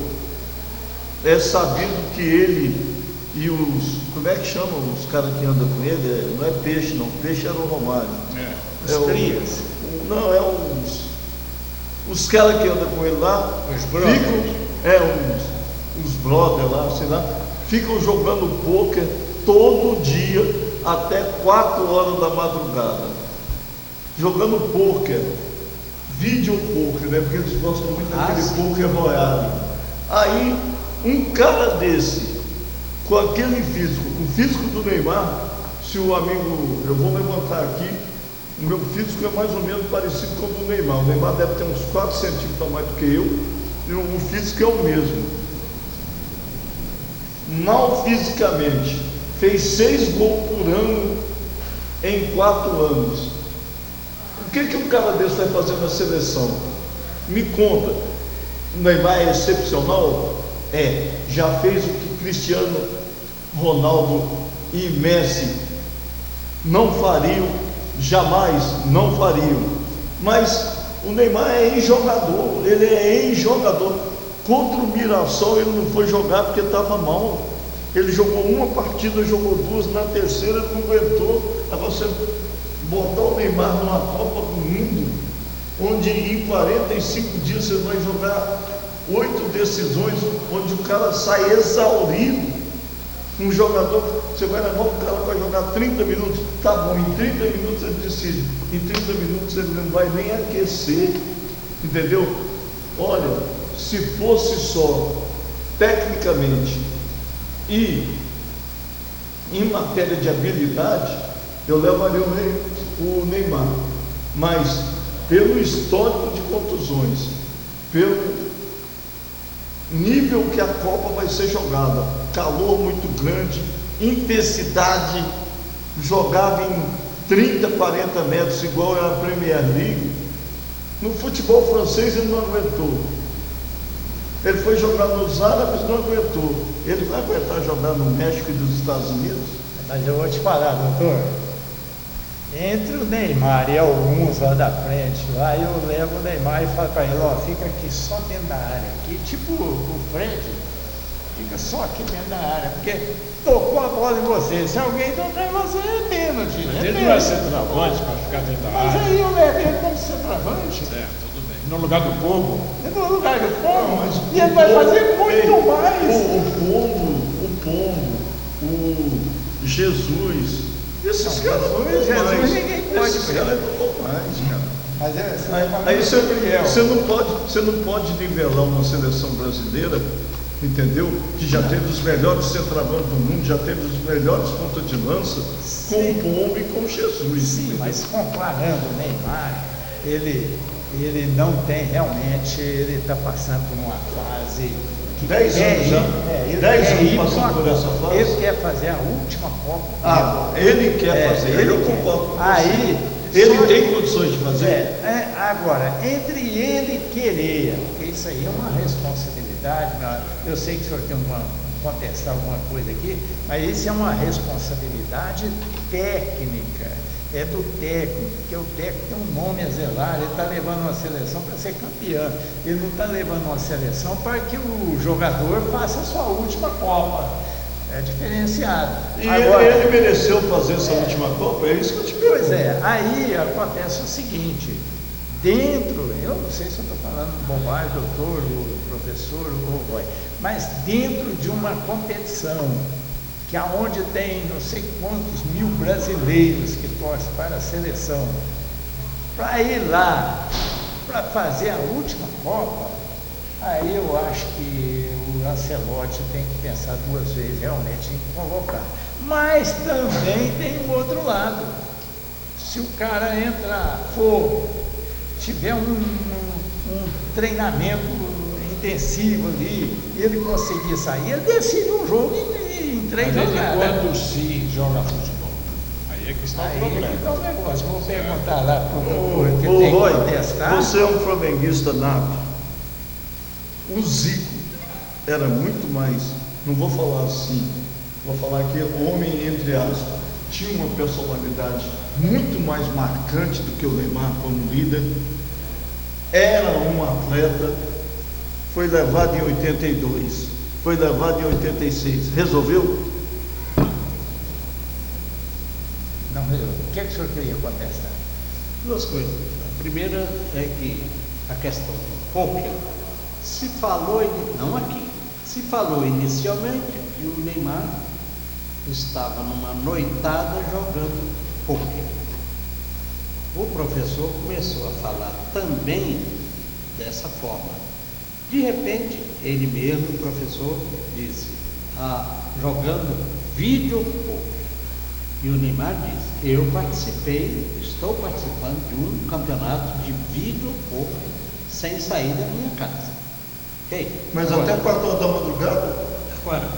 É sabido que ele e os, como é que chamam os caras que andam com ele? Não é Peixe não, Peixe era o Romário. Os crias. Não, é os caras que andam com ele lá, Os brothers. uns brothers lá, sei lá, ficam jogando pôquer todo dia até 4 horas da madrugada. Jogando pôquer, vídeo pôquer, né? Porque eles gostam muito daquele sim. pôquer royale. Aí, um cara desse, com aquele físico, o físico do Neymar, se o amigo, eu vou levantar aqui, o meu físico é mais ou menos parecido com o do Neymar. O Neymar deve ter uns 4 centímetros a mais do que eu, e o físico é o mesmo. Mal fisicamente, fez 6 gols por ano em 4 anos. O que um cara desse vai fazer na seleção? Me conta. O Neymar é excepcional? Já fez o que Cristiano Ronaldo e Messi não fariam, jamais não fariam. Mas o Neymar é ex-jogador, ele é ex-jogador. Contra o Mirassol ele não foi jogar porque estava mal. Ele jogou uma partida, jogou 2, na terceira não aguentou. Aí você botar o Neymar numa Copa do Mundo, onde em 45 dias você vai jogar 8 decisões, onde o cara sai exaurido. Um jogador, você vai levar o cara para jogar 30 minutos, tá bom, em 30 minutos ele decide, em 30 minutos ele não vai nem aquecer, entendeu? Olha, se fosse só tecnicamente e em matéria de habilidade, eu levaria o Neymar. Mas pelo histórico de contusões, pelo nível que a Copa vai ser jogada, calor muito grande, intensidade, jogava em 30, 40 metros, igual a Premier League. No futebol francês ele não aguentou. Ele foi jogar nos árabes, não aguentou. Ele vai aguentar jogar no México e nos Estados Unidos? Mas eu vou te falar, doutor, entre o Neymar e alguns lá da frente, lá eu levo o Neymar e falo para ele, ó, fica aqui só dentro da área, aqui, tipo o Fred, fica só aqui dentro da área, porque tocou a bola em você, se alguém tocar em você é pênalti. Mas ele não é centroavante para ficar dentro da Mas área. aí eu levo ele como centroavante. Certo, tudo bem. No lugar do povo. No lugar do Pombo, Mas e ele vai fazer muito mais. O Pombo, o Jesus, esses caras não Jesus, mais. ninguém pode Esses ver. caras não mais, cara. Mas Aí você não pode nivelar uma seleção brasileira, entendeu? Que já teve os melhores centroavantes do mundo, já teve os melhores pontas de lança, com o Pombo e com o Jesus. Sim, entendeu? mas comparando o Neymar, ele não tem realmente, ele está passando por uma fase que 10 anos já? ele 10 quer anos ir passando pra por Copa. essa fase? Ele quer fazer a última Copa. Ah, ele quer fazer, ele eu quer. concordo com você. Aí, Ele só- tem condições de fazer? Agora, entre ele querer, porque isso aí é uma responsabilidade, eu sei que o senhor tem contestar alguma coisa aqui, mas isso é uma responsabilidade técnica, é do técnico, porque o técnico tem um nome a zelar, ele está levando uma seleção para ser campeão, ele não está levando uma seleção para que o jogador faça a sua última Copa, é diferenciado. E Agora, ele mereceu fazer essa última Copa? É isso que eu te pergunto. pois é, aí acontece o seguinte, dentro, eu não sei se eu estou falando bobagem, doutor, ou professor, ou boy, mas dentro de uma competição, que aonde tem não sei quantos mil brasileiros que torcem para a seleção, para ir lá, para fazer a última Copa, aí eu acho que o Ancelotti tem que pensar duas vezes realmente em convocar. Mas também tem o outro lado. Se o cara entrar, tiver um treinamento intensivo ali, ele conseguir sair, ele decide um jogo em 3 Desde jogadas. quando se joga futebol? Aí é que está o Aí problema. é que tá o negócio. Vou perguntar lá para o doutor que Ô, tem Roy, que testar. você é um flamenguista nato. O Zico era muito mais, não vou falar assim, vou falar que homem entre aspas, tinha uma personalidade muito mais marcante do que o Neymar como líder, era um atleta, foi levado em 82, foi levado em 86, resolveu? Não, o que é que o senhor queria contestar? Duas coisas. A primeira é que a questão do poker se falou, não aqui, se falou inicialmente que o Neymar estava numa noitada jogando poker. O professor começou a falar também dessa forma. De repente, ele mesmo, o professor, disse, jogando vídeo poker. E o Neymar disse, eu estou participando de um campeonato de vídeo poker sem sair da minha casa. Ok? Mas Agora, até 4 horas da madrugada? Agora,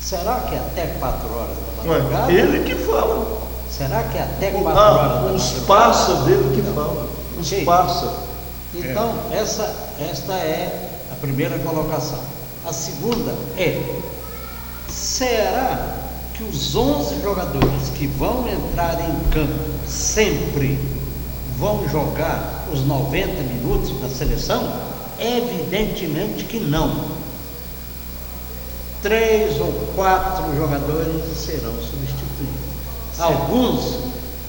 será que até 4 horas da Ué, madrugada? ele que fala. Será que até 4 horas da madrugada? Os parça dele que fala. Os Ok. parça. Então, esta é a primeira colocação. A segunda é, será que os 11 jogadores que vão entrar em campo sempre vão jogar os 90 minutos na seleção? Evidentemente que não. 3 ou 4 jogadores serão substituídos. Alguns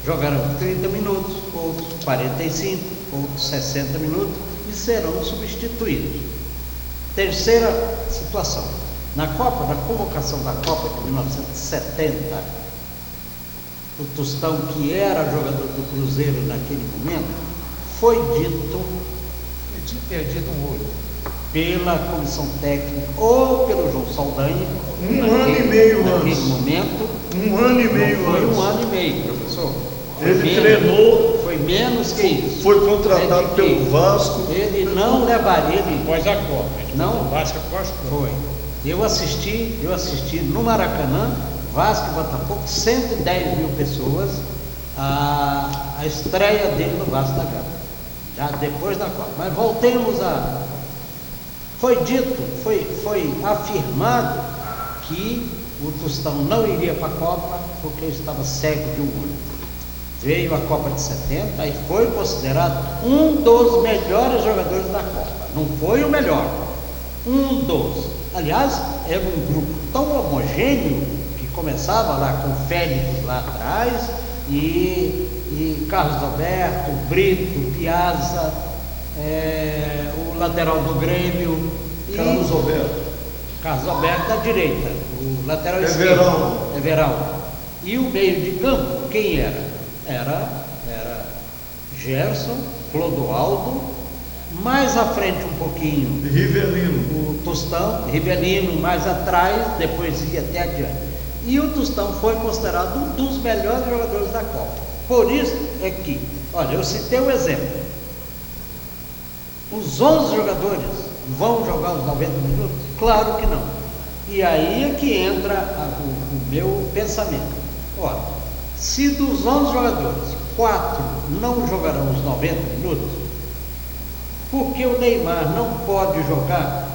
jogarão 30 minutos, outros 45, outros 60 minutos e serão substituídos. Terceira situação. Na convocação da Copa de 1970, o Tostão, que era jogador do Cruzeiro naquele momento, foi dito tinha perdido um olho. Pela comissão técnica ou pelo João Saldanha. Um ano e meio naquele antes. momento. Um ano e meio Foi antes. um ano e meio, professor. Ele treinou, Foi menos que isso. foi contratado pelo Vasco. Ele não levaria ele. Após a Copa. Não. O Vasco após a Copa. Foi. Eu assisti no Maracanã, Vasco e Botafogo, 110 mil pessoas, a estreia dele no Vasco da Gama, já depois da Copa. Mas voltemos a. Foi dito, foi afirmado que o Tostão não iria para a Copa porque estava cego de um olho. Veio a Copa de 70 e foi considerado um dos melhores jogadores da Copa. Não foi o melhor, um dos. Aliás, era um grupo tão homogêneo que começava lá com Félix lá atrás e Carlos Alberto, Brito, Piazza, o lateral do Grêmio. Carlos Alberto. Carlos Alberto da direita, o lateral Everaldo. esquerdo. Everaldo. E o meio de campo, quem era? Era Gerson, Clodoaldo, mais à frente um pouquinho Rivelino. o Tostão, Rivelino mais atrás, depois ia até adiante. E o Tostão foi considerado um dos melhores jogadores da Copa. Por isso é que, olha, eu citei um exemplo. Os 11 jogadores vão jogar os 90 minutos? Claro que não. E aí é que entra o meu pensamento. Olha, se dos 11 jogadores, 4 não jogarão os 90 minutos, por que o Neymar não pode jogar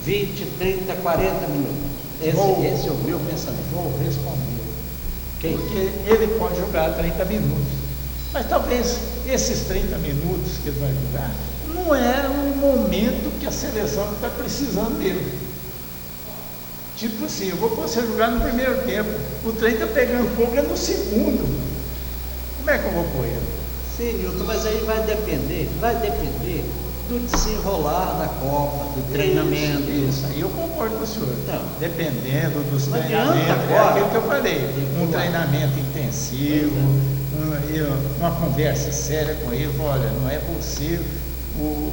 20, 30, 40 minutos? Esse é o meu pensamento. Vou responder. Porque ele pode jogar 30 minutos. Mas talvez esses 30 minutos que ele vai jogar não é o momento que a seleção está precisando dele. Tipo assim, eu vou pôr você jogar no primeiro tempo, o trem está pegando fogo é no segundo. Como é que eu vou pôr ele? Sim, Nilton, mas aí vai depender do desenrolar da Copa, do treinamento. Isso aí eu concordo com o senhor. Não. Dependendo dos Não treinamentos, adianta é agora. aquilo que eu falei, um treinamento intensivo, uma conversa séria com ele, olha, não é você o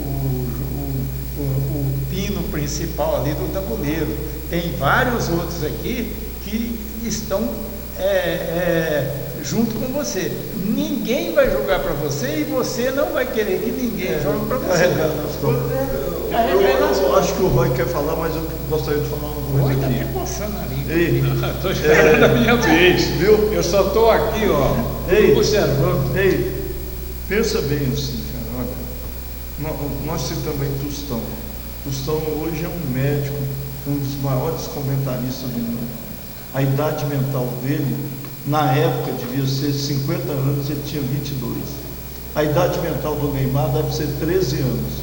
pino principal ali do tabuleiro, tem vários outros aqui que estão junto com você. Ninguém vai jogar para você e você não vai querer que ninguém jogue para você. Eu acho que o Roy quer falar, mas eu gostaria de falar uma coisa Está aqui. até coçando a língua. Ei, Estou esperando a minha vez, viu? Eu só estou aqui, ó, Ei. observando. Ei, pensa bem assim, cara, olha, nós citamos aí Tostão. Tostão hoje é um médico, um dos maiores comentaristas do mundo. A idade mental dele, na época, devia ser 50 anos, ele tinha 22. A idade mental do Neymar deve ser 13 anos.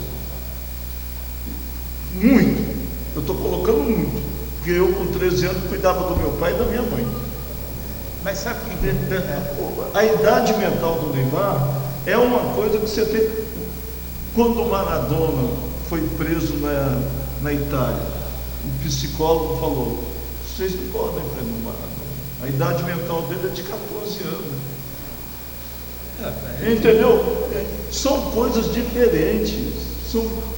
Muito. Eu estou colocando muito. Porque eu, com 13 anos, cuidava do meu pai e da minha mãe. Mas sabe o que A idade mental do Neymar é uma coisa que você tem. Quando o Maradona foi preso na Itália, o psicólogo falou: vocês não podem prender o Maradona. A idade mental dele é de 14 anos. Entendeu? São coisas diferentes.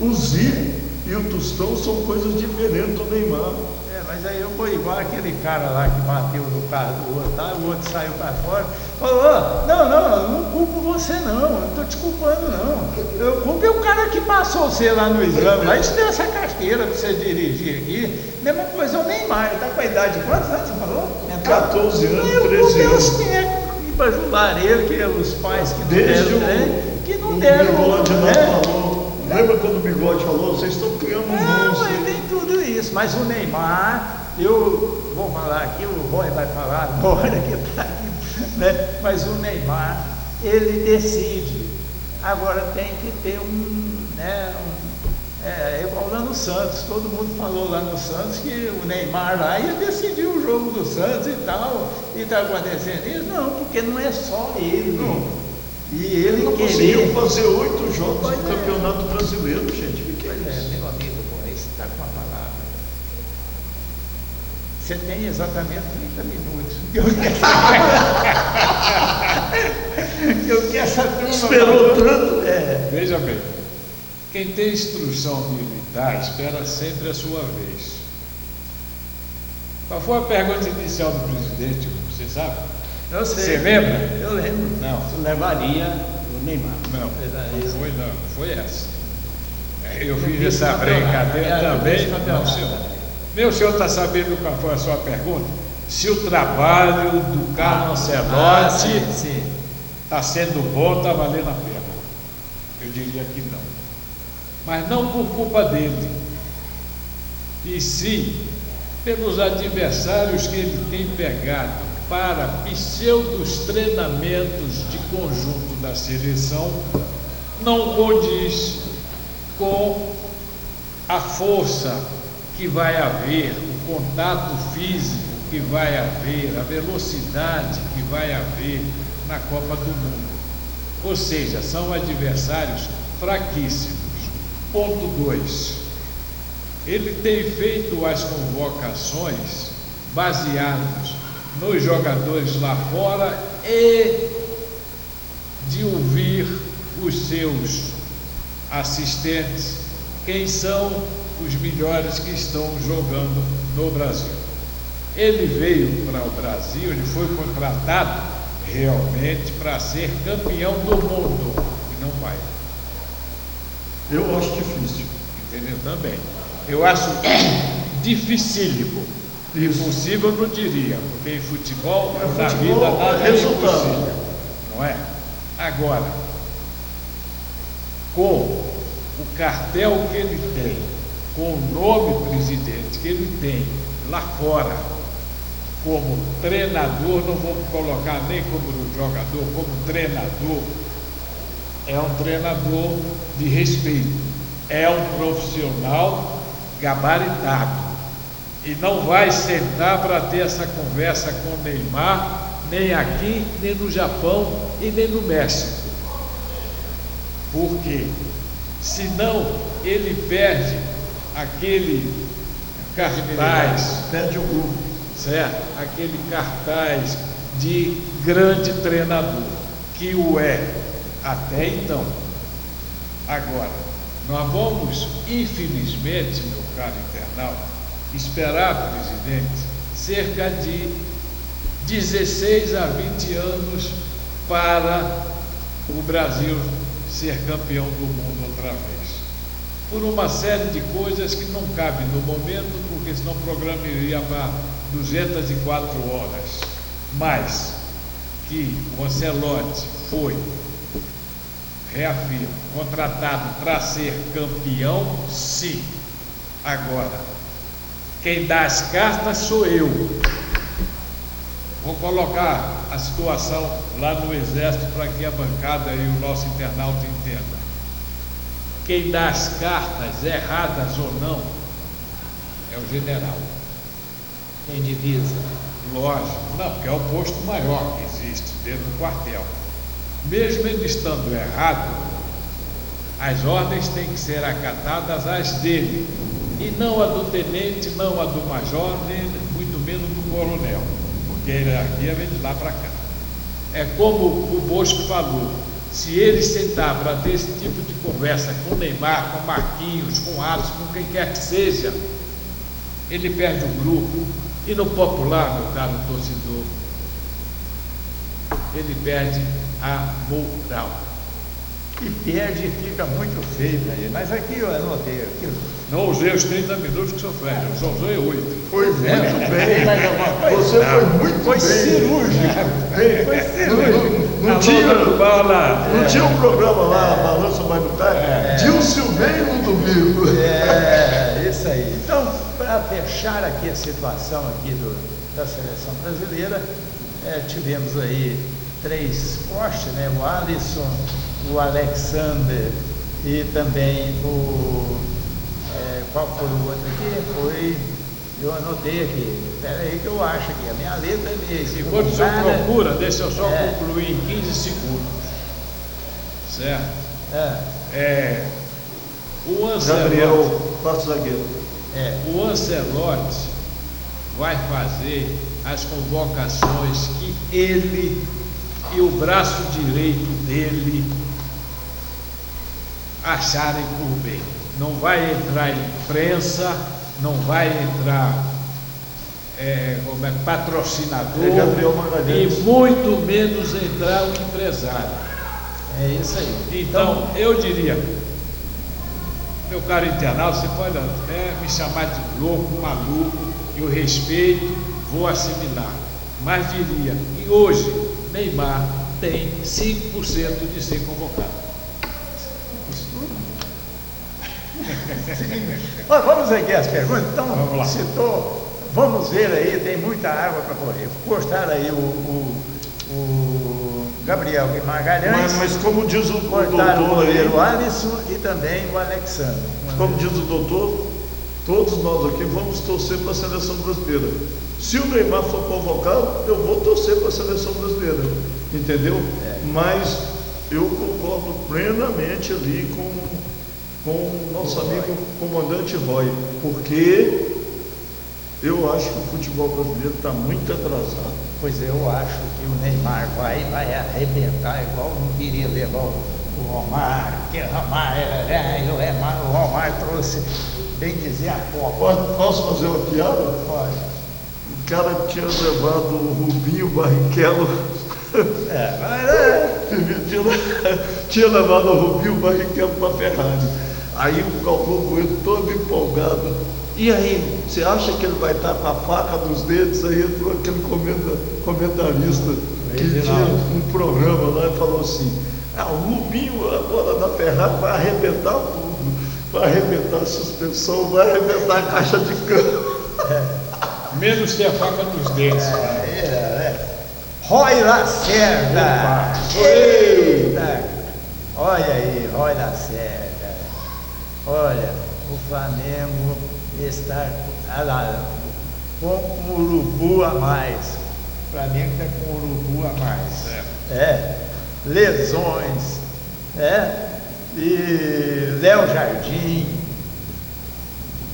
O Zico e o Tostão são coisas diferentes do Neymar. Mas aí eu fui igual aquele cara lá que bateu no carro do outro, tá? O outro saiu para fora, falou: não culpo você não estou te culpando não. Eu culpo o cara que passou você lá no exame, lá e te deu essa carteira para você dirigir aqui. Mesma coisa o Neymar, ele está com a idade de quantos anos você falou? 14 anos, eu 13 anos. Os técnicos que bajular ele, que os pais que não Desde deram, que não o deram. Bigode não falou. Lembra quando o Bigode falou? Vocês estão criando um Não, monstro. ele tem tudo isso, mas o Neymar, eu vou falar aqui, o Roy vai falar agora que está aqui, né? Mas o Neymar, ele decide. Agora tem que ter igual lá no Santos, todo mundo falou lá no Santos que o Neymar lá ia decidir o jogo do Santos e tal, e está acontecendo isso? Não, porque não é só ele. Não. E ele não querer conseguiu fazer 8 jogos no Campeonato Brasileiro, gente. O que é isso? Meu amigo, você está com a palavra. Você tem exatamente 30 minutos. Que essa turma Esperou tanto? Veja bem, Quem tem instrução militar espera sempre a sua vez. Qual foi a pergunta inicial do presidente? Você sabe? Eu sei. Você lembra? Eu lembro. Não. Você levaria o Neymar. Não, Isso. não foi essa. Eu No fiz essa vice-campeonato. brincadeira também. vice-campeonato. Não, senhor. Meu senhor está sabendo qual foi a sua pergunta? Se o trabalho do Carlos Ancelotti sim. está sendo bom, está valendo a pena. Eu diria que não. Mas não por culpa dele, e sim pelos adversários que ele tem pegado para pseudos treinamentos de conjunto da seleção, não condiz com a força que vai haver, o contato físico que vai haver, a velocidade que vai haver na Copa do Mundo. Ou seja, são adversários fraquíssimos. Ponto 2. Ele tem feito as convocações baseadas nos jogadores lá fora e de ouvir os seus assistentes, quem são os melhores que estão jogando no Brasil. Ele veio para o Brasil, ele foi contratado realmente para ser campeão do mundo, e não vai. Eu acho difícil. Entendeu? Também. Eu acho dificílimo. Impossível eu não diria, porque em futebol, na vida, nada é resultado. impossível. Não é? Agora, com o cartel que ele tem, com o nome presidente que ele tem lá fora, como treinador, não vou colocar nem como jogador, como treinador, é um treinador de respeito, é um profissional gabaritado e não vai sentar para ter essa conversa com o Neymar, nem aqui, nem no Japão e nem no México. Por quê? Senão ele perde aquele cartaz, Perde o grupo. certo? Aquele cartaz de grande treinador, que o é até então. Agora, nós vamos, infelizmente, meu caro internauta, esperar, presidente, cerca de 16 a 20 anos para o Brasil ser campeão do mundo outra vez. Por uma série de coisas que não cabem no momento, porque senão o programa iria para 204 horas. Mas que o Ancelotti foi, reafirmo, contratado para ser campeão, sim. Agora, quem dá as cartas sou eu. Vou colocar a situação lá no Exército para que a bancada e o nosso internauta entenda. Quem dá as cartas, erradas ou não, é o general. Tem divisa. Lógico, não, porque é o posto maior que existe dentro do quartel. Mesmo ele estando errado, as ordens têm que ser acatadas as dele, e não a do tenente, não a do major, nem muito menos do coronel, porque a hierarquia vem de lá para cá. É como o Bosco falou, se ele sentar para ter esse tipo de conversa com o Neymar, com o Marquinhos, com o Alisson, com quem quer que seja, ele perde o grupo, e no popular, meu caro torcedor, ele perde a moral. E perde e fica muito feio para ele. Mas aqui eu anotei aqui. Não usei os 30 minutos que sofreu, eu só usei 8. Foi muito bem. Mais alguma coisa? Você foi muito Foi bem. cirúrgico. Foi cirúrgico. Não tinha, Não tinha um programa lá, Balança Vai Lutar? Dilcio veio no domingo. É, isso aí. Então, para fechar aqui a situação aqui da seleção brasileira, tivemos aí 3 postes, né? O Alisson, o Alexander e também qual foi o outro aqui? Eu anotei aqui. Espera aí que eu acho aqui. A minha letra é meio Enquanto o senhor procura, deixa eu só É. concluir em 15 segundos. Certo? O Ancelotti, Gabriel, quarto zagueiro. o Ancelotti vai fazer as convocações que ele e o braço direito dele acharem por bem. Não vai entrar imprensa, não vai entrar patrocinador, Gabriel Magalhães. e muito menos entrar o empresário. É isso aí. Então, eu diria, meu caro internauta, você pode até me chamar de louco, maluco, eu respeito, vou assimilar. Mas diria que hoje Neymar tem 5% de ser convocado. Olha, vamos aqui as perguntas. Então, Vamos lá. vamos ver aí, tem muita água para correr. Gostaram aí o Gabriel Magalhães, Mas como diz o cortaram o doutor aí, goleiro Alisson e também o Alexandre. como diz o doutor, todos nós aqui vamos torcer para a seleção brasileira. Se o Neymar for convocado, eu vou torcer para a seleção brasileira, entendeu? Mas eu concordo plenamente ali com o nosso amigo comandante Roy, porque eu acho que o futebol brasileiro está muito atrasado. Pois eu acho que o Neymar vai arrebentar, igual não queria levar o Romário, porque o Romário era velho, o Romário trouxe, bem dizer, a Copa. Posso fazer uma piada? Pode. O cara tinha levado o Rubinho Barrichello, tinha levado o Rubinho Barrichello para a Ferrari. Aí o Galvão Bueno todo empolgado. E aí, você acha que ele vai estar com a faca nos dedos? Aí entrou aquele comentarista que tinha um programa lá e falou assim: o Rubinho agora da Ferrari vai arrebentar tudo, vai arrebentar a suspensão, vai arrebentar a caixa de câmbio. Menos ter a faca nos dedos. Roy Lacerda! Eita! Olha aí, Roy Lacerda. Olha, o Flamengo está com um urubu a mais. O Flamengo está com um urubu a mais. Lesões. E Léo Jardim.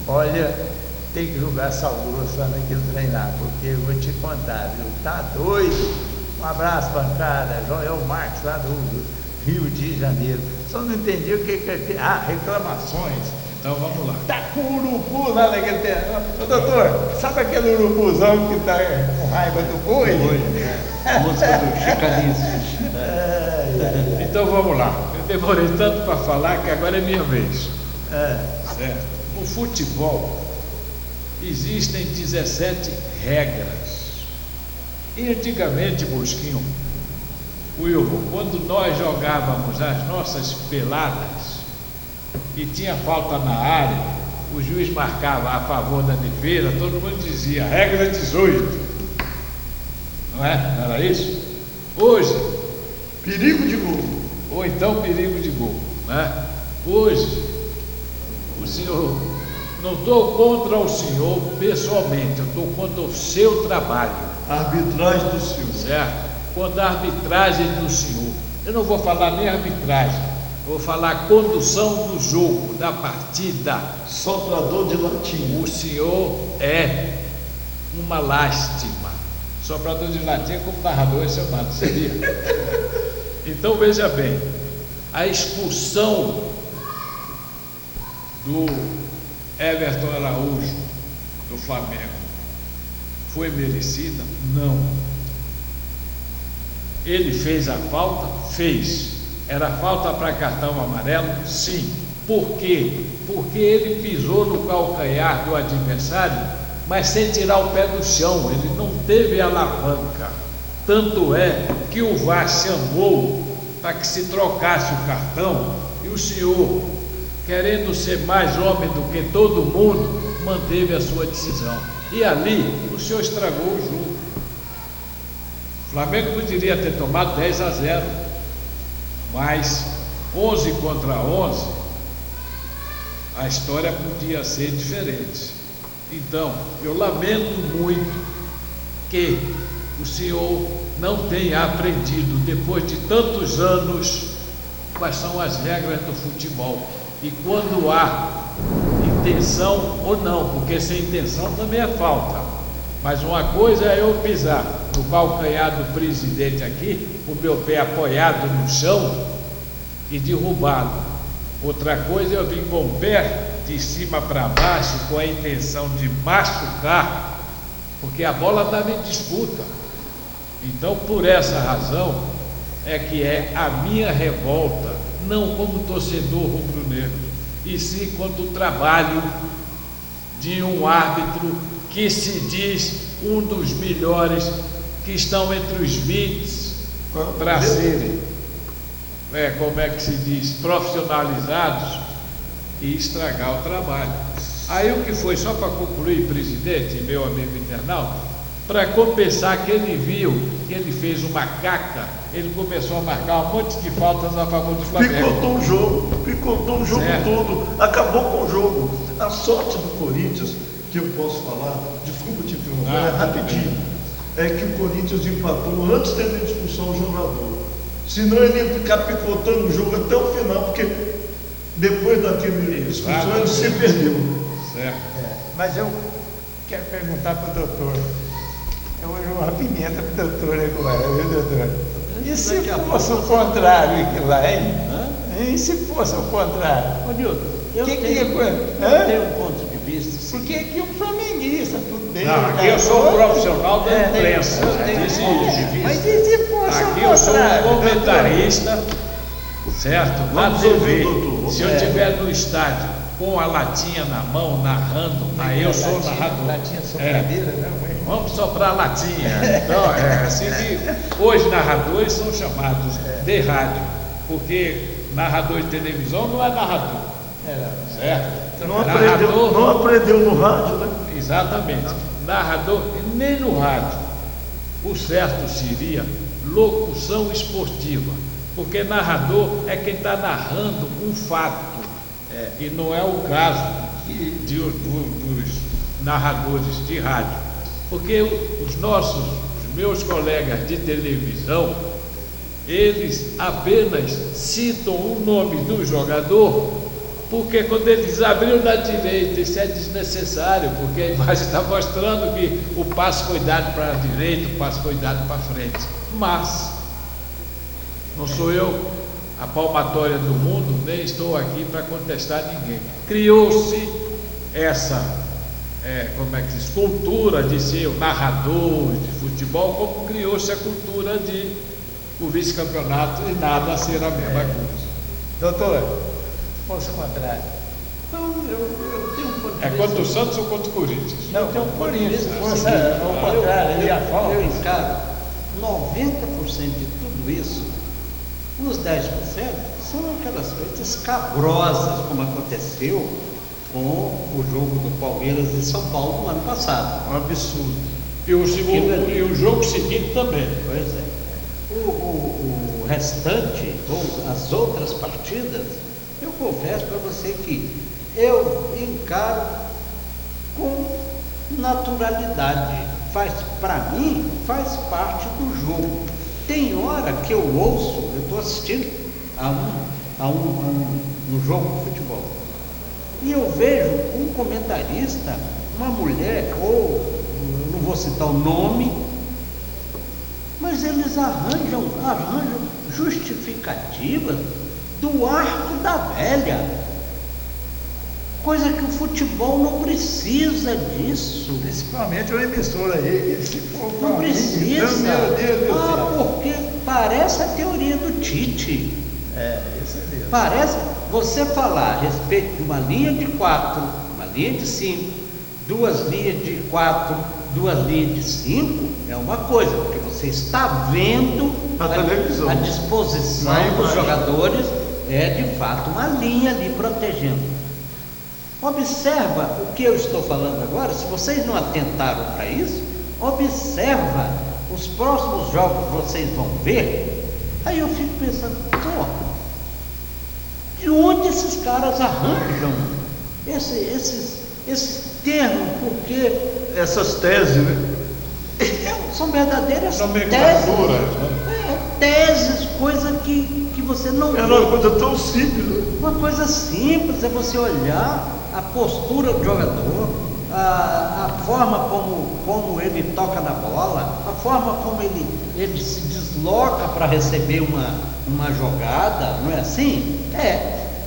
Olha, tem que jogar saudoso lá naquele treinar, porque eu vou te contar, viu? Tá doido? Um abraço, bancada. Joel Marques, lá do Rio de Janeiro. Só não entendi o que é. Reclamações. Então vamos lá. Tá com urubu lá naquele terreno. Ô doutor, sabe aquele urubuzão que tá com raiva do boi? Música do Chicanice. Então vamos lá. Eu demorei tanto para falar que agora é minha vez. Certo? No futebol existem 17 regras. E antigamente, Bosquinho, Wilson, quando nós jogávamos as nossas peladas e tinha falta na área, o juiz marcava a favor da defesa, todo mundo dizia, regra 18. Não é? Não era isso? Hoje, Perigo de gol. ou então perigo de gol, né? Hoje, o senhor, não estou contra o senhor pessoalmente, eu estou contra o seu trabalho, Arbitragem do senhor. certo? Contra a arbitragem do senhor. Eu não vou falar nem arbitragem, vou falar condução do jogo, da partida. Soprador de latim. O senhor é uma lástima. Soprador de latim é como narrador é chamado, sabia? Então veja bem, a expulsão do Everton Araújo do Flamengo foi merecida? Não. Ele fez a falta? Fez. Era falta para cartão amarelo? Sim. Por quê? Porque ele pisou no calcanhar do adversário, mas sem tirar o pé do chão, ele não teve alavanca. Tanto é que o VAR chamou para que se trocasse o cartão e o senhor, querendo ser mais homem do que todo mundo, manteve a sua decisão. E ali o senhor estragou o jogo. O Flamengo poderia ter tomado 10-0, mas 11 contra 11, a história podia ser diferente. Então, eu lamento muito que o senhor não tenha aprendido, depois de tantos anos, quais são as regras do futebol. E quando há intenção ou não, porque sem intenção também é falta. Mas uma coisa é eu pisar no calcanhar do presidente aqui, o meu pé apoiado no chão e derrubá-lo. Outra coisa, eu vim com o pé de cima para baixo com a intenção de machucar, porque a bola estava em disputa. Então, por essa razão, é que é a minha revolta, não como torcedor rubro-negro, e sim contra o trabalho de um árbitro que se diz um dos melhores, que estão entre os 20 para serem, como é que se diz, profissionalizados e estragar o trabalho. Aí o que foi, só para concluir, presidente e meu amigo internauta, para compensar que ele viu que ele fez uma caca, ele começou a marcar um monte de faltas a favor do Flamengo. Picotou o jogo certo. todo, acabou com o jogo. A sorte do Corinthians, que eu posso falar, desculpa te interromper, rapidinho, é que o Corinthians empatou antes de ele expulsar o jogador. Senão ele ia ficar picotando o jogo até o final, porque depois daquele expulsão ele se perdeu. Certo. Mas eu quero perguntar para o doutor. Uma pimenta para o doutor agora, viu, doutor? E se fosse o contrário aqui lá, hein? E se fosse o contrário? Ô, Nilton, eu tenho um ponto de vista. Porque aqui é um flamenguista, tudo bem. Não, aqui eu sou um profissional da imprensa. Mas e se fosse Aqui o eu sou um contrário? comentarista, certo? Na Vamos TV. ouvir, doutor. Se eu estiver no estádio com a latinha na mão, narrando, aí eu sou narrador. Latinha sopradeira, não, hein? Vamos soprar latinha. Então, assim que hoje narradores são chamados de rádio, porque narrador de televisão não é narrador, certo? Não aprendeu no rádio, né? Exatamente. Narrador, nem no rádio. O certo seria locução esportiva, porque narrador é quem está narrando um fato, e não é o caso dos narradores de rádio. Porque os meus colegas de televisão, eles apenas citam o nome do jogador, porque quando eles abriram da direita, isso é desnecessário, porque a imagem está mostrando que o passe foi dado para a direita, o passe foi dado para frente. Mas, não sou eu a palmatória do mundo, nem estou aqui para contestar ninguém. Criou-se essa cultura de ser o narrador de futebol, como criou-se a cultura de o vice-campeonato e nada a ser a mesma coisa. Doutor, fosse o contrário. Então, eu tenho um ponto de vista. Contra o Santos ou contra o Corinthians? Não, Eu tenho um ponto de Corinthians, vista fosse seguinte, o contrário, ele ia falta. eu encaro 90% de tudo isso, os 10% são aquelas coisas escabrosas, como aconteceu com o jogo do Palmeiras e São Paulo no ano passado. Um absurdo. E o jogo seguinte também. Pois é. O restante, ou as outras partidas, eu confesso para você que eu encaro com naturalidade. Para mim, faz parte do jogo. Tem hora que eu ouço, eu estou assistindo a um jogo de futebol, e eu vejo um comentarista, uma mulher, ou não vou citar o nome, mas eles arranjam justificativas do arco da velha, coisa que o futebol não precisa disso. Principalmente o emissor aí, se for Não precisa. Meu Deus do céu. Porque parece a teoria do Tite. Isso é mesmo. Parece você falar a respeito de uma linha de 4, uma linha de 5, 2 linhas de 4, 2 linhas de 5, é uma coisa, porque você está vendo A televisão. a disposição Na dos imagem. jogadores, é de fato uma linha ali protegendo. Observa o que eu estou falando agora. Se vocês não atentaram para isso, observa os próximos jogos que vocês vão ver. Aí eu fico pensando, de onde esses caras arranjam esses termos? Porque Essas teses, né? são verdadeiras Nomenclatura, teses, coisa que você não Era vê. uma coisa tão simples, né? Uma coisa simples é você olhar a postura do jogador, a forma como ele toca na bola, a forma como ele se desloca para receber uma jogada, não é assim?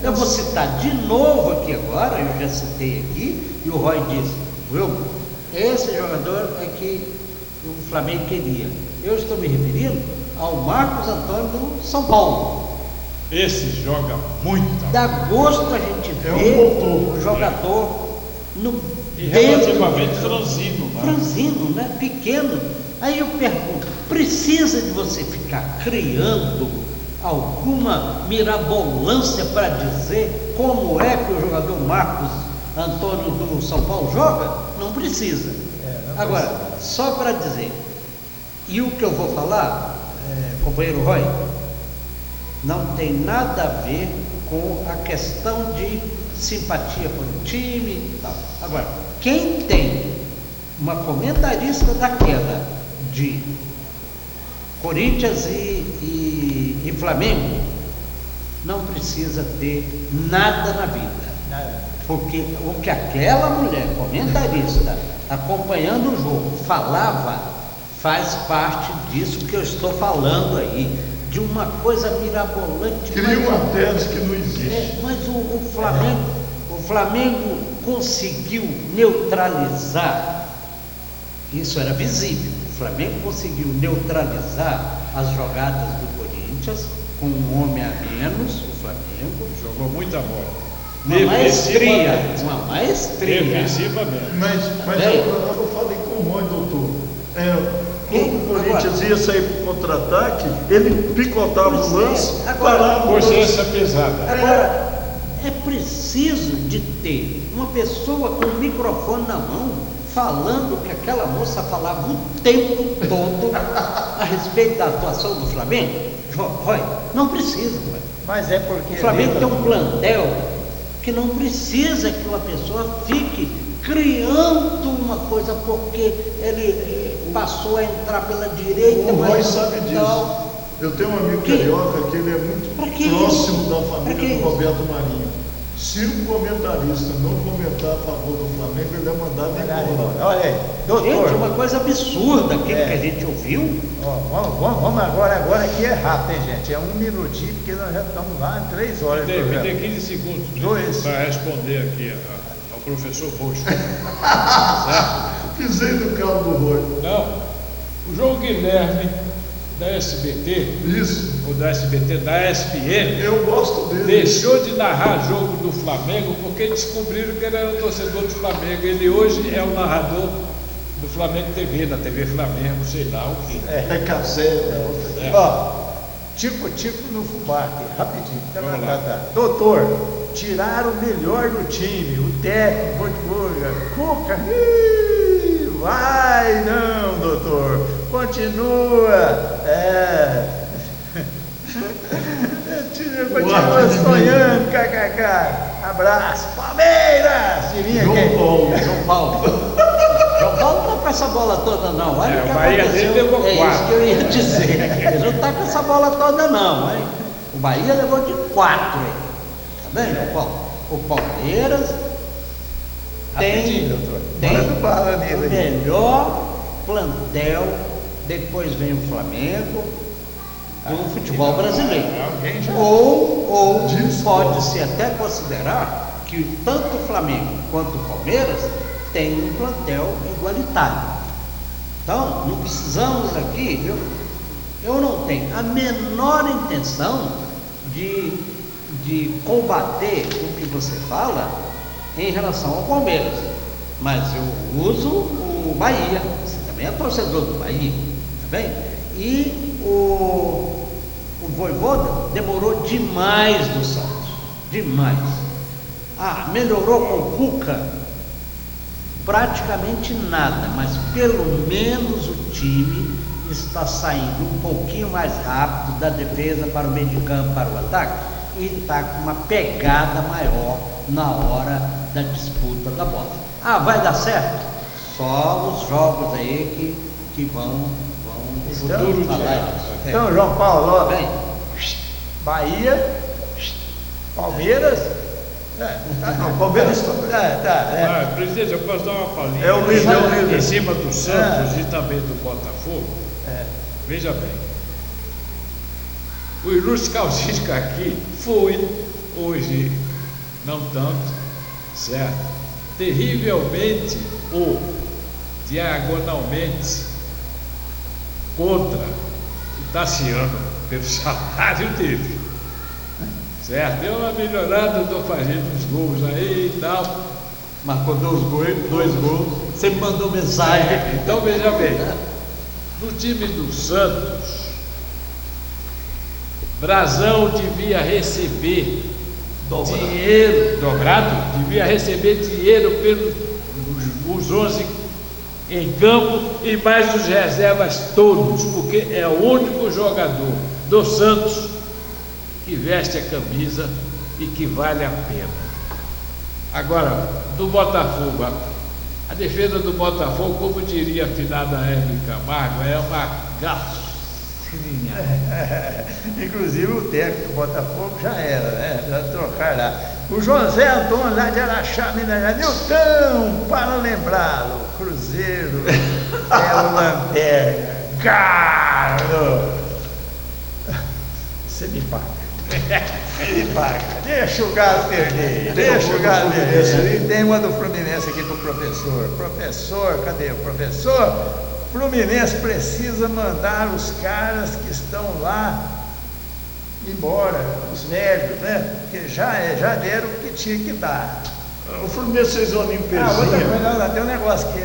Eu vou citar de novo aqui agora, eu já citei aqui, e o Roy disse, Wilber, esse jogador é que o Flamengo queria. Eu estou me referindo ao Marcos Antônio do São Paulo. Esse joga muito. Dá gosto a gente ver o jogador no E dentro, relativamente franzino, né? franzino, né? Pequeno. Aí eu pergunto, precisa de você ficar criando alguma mirabolância para dizer como é que o jogador Marcos Antônio do São Paulo joga? Não precisa. Agora, só para dizer, e o que eu vou falar, companheiro Roy, não tem nada a ver com a questão de simpatia por um time e tal. Agora, quem tem uma comentarista daquela de Corinthians e Flamengo, não precisa ter nada na vida. Porque o que aquela mulher comentarista acompanhando o jogo falava faz parte disso que eu estou falando aí, de uma coisa mirabolante. Cria uma tese que não existe. Mas o Flamengo conseguiu neutralizar, isso era visível, o Flamengo conseguiu neutralizar as jogadas do Corinthians com um homem a menos, o Flamengo. Jogou muita bola. Uma maestria. Defensivamente. Mas eu falei com o Roy, doutor. Quando o Corinthians ia sair para o contra-ataque, ele picotava o lance, parava o lance. Força pesada. Agora, é preciso de ter uma pessoa com o microfone na mão, falando o que aquela moça falava o tempo todo a respeito da atuação do Flamengo. Roy, não precisa, Roy. Mas é porque O Flamengo tem um plantel que não precisa que uma pessoa fique criando uma coisa porque ele passou a entrar pela direita. O Roy mas sabe tal. disso. Eu tenho um amigo carioca que ele é muito próximo da família do Roberto Marinho. Se o comentarista não comentar a favor do Flamengo, ele é mandado embora. Olha aí, doutor. Gente, uma coisa absurda aquilo que a gente ouviu. Vamos agora aqui é rápido, hein, gente? É 1 minutinho, porque nós já estamos lá em 3 horas. Me dê 15 segundos para responder aqui ao professor Roxo. Pisei no carro do Roy. Não, o João Guilherme da SBT, ou da SBT, da ESPN, Eu gosto dele. deixou de narrar jogo do Flamengo porque descobriram que ele era torcedor do Flamengo. Ele hoje é o narrador do Flamengo TV, da TV Flamengo, sei lá o quê. É cassete. Ó, tico no fubá aqui, rapidinho. Vamos lá. Doutor, tiraram o melhor do time, o técnico, Cuca. Vai não, doutor, continua. Continua sonhando, kkk. Abraço, Palmeiras! João Paulo não tá com essa bola toda não. Olha o que o Bahia aconteceu. dele levou É 4. isso que eu ia dizer. Ele não tá com essa bola toda não, hein? O Bahia levou de 4, hein? Tá vendo, João Paulo? O Palmeiras tem Manda bala o nele aí. melhor plantel, depois vem o Flamengo, do futebol brasileiro. Ou pode-se até considerar que tanto o Flamengo quanto o Palmeiras têm um plantel igualitário. Então, não precisamos aqui, eu não tenho a menor intenção de combater o que você fala em relação ao Palmeiras, mas eu uso o Bahia, você também é torcedor do Bahia, tá bem? E o Vojvoda demorou demais no Santos, demais. Melhorou com o Cuca? Praticamente nada, mas pelo menos o time está saindo um pouquinho mais rápido da defesa para o meio de campo, para o ataque, e está com uma pegada maior na hora da disputa da bola. Vai dar certo? Só os jogos aí que vão Futuro falar isso. Então, João Paulo, ó, Bem, Bahia, Palmeiras. Não, o Palmeiras está. Presidente, eu posso dar uma palhinha? É o líder. Em cima do Santos e também do Botafogo. Veja bem. O ilustre Calcisca aqui foi hoje não tanto, certo? Terrivelmente ou diagonalmente contra o Tassiano pelo salário dele, certo? Deu uma melhorada, estou fazendo uns gols aí e tal. Marcou 2 gols. Você me mandou mensagem. Então veja bem, no time do Santos, Brazão devia receber dinheiro dobrado, devia receber dinheiro pelos 11 em campo e mais os reservas todos, porque é o único jogador do Santos que veste a camisa e que vale a pena. Agora, do Botafogo, a defesa do Botafogo, como diria a finada Hebe Camargo, é uma garcinha. Inclusive o técnico do Botafogo já era, né? Já trocaram lá. O José Antônio lá de Araxá, Minas Gerais, Nilton, para lembrá-lo, Cruzeiro é o Lanterna, Galo. Você me paga. Ele paga. Deixa o Galo perder. Deixa o Galo perder. Tem uma do Fluminense aqui pro professor. Professor, cadê o professor? Fluminense precisa mandar os caras que estão lá embora, os velhos, né? Porque já deram o que tinha que dar. O Fluminense fez uma limpezinha. Outra coisa, tem um negócio que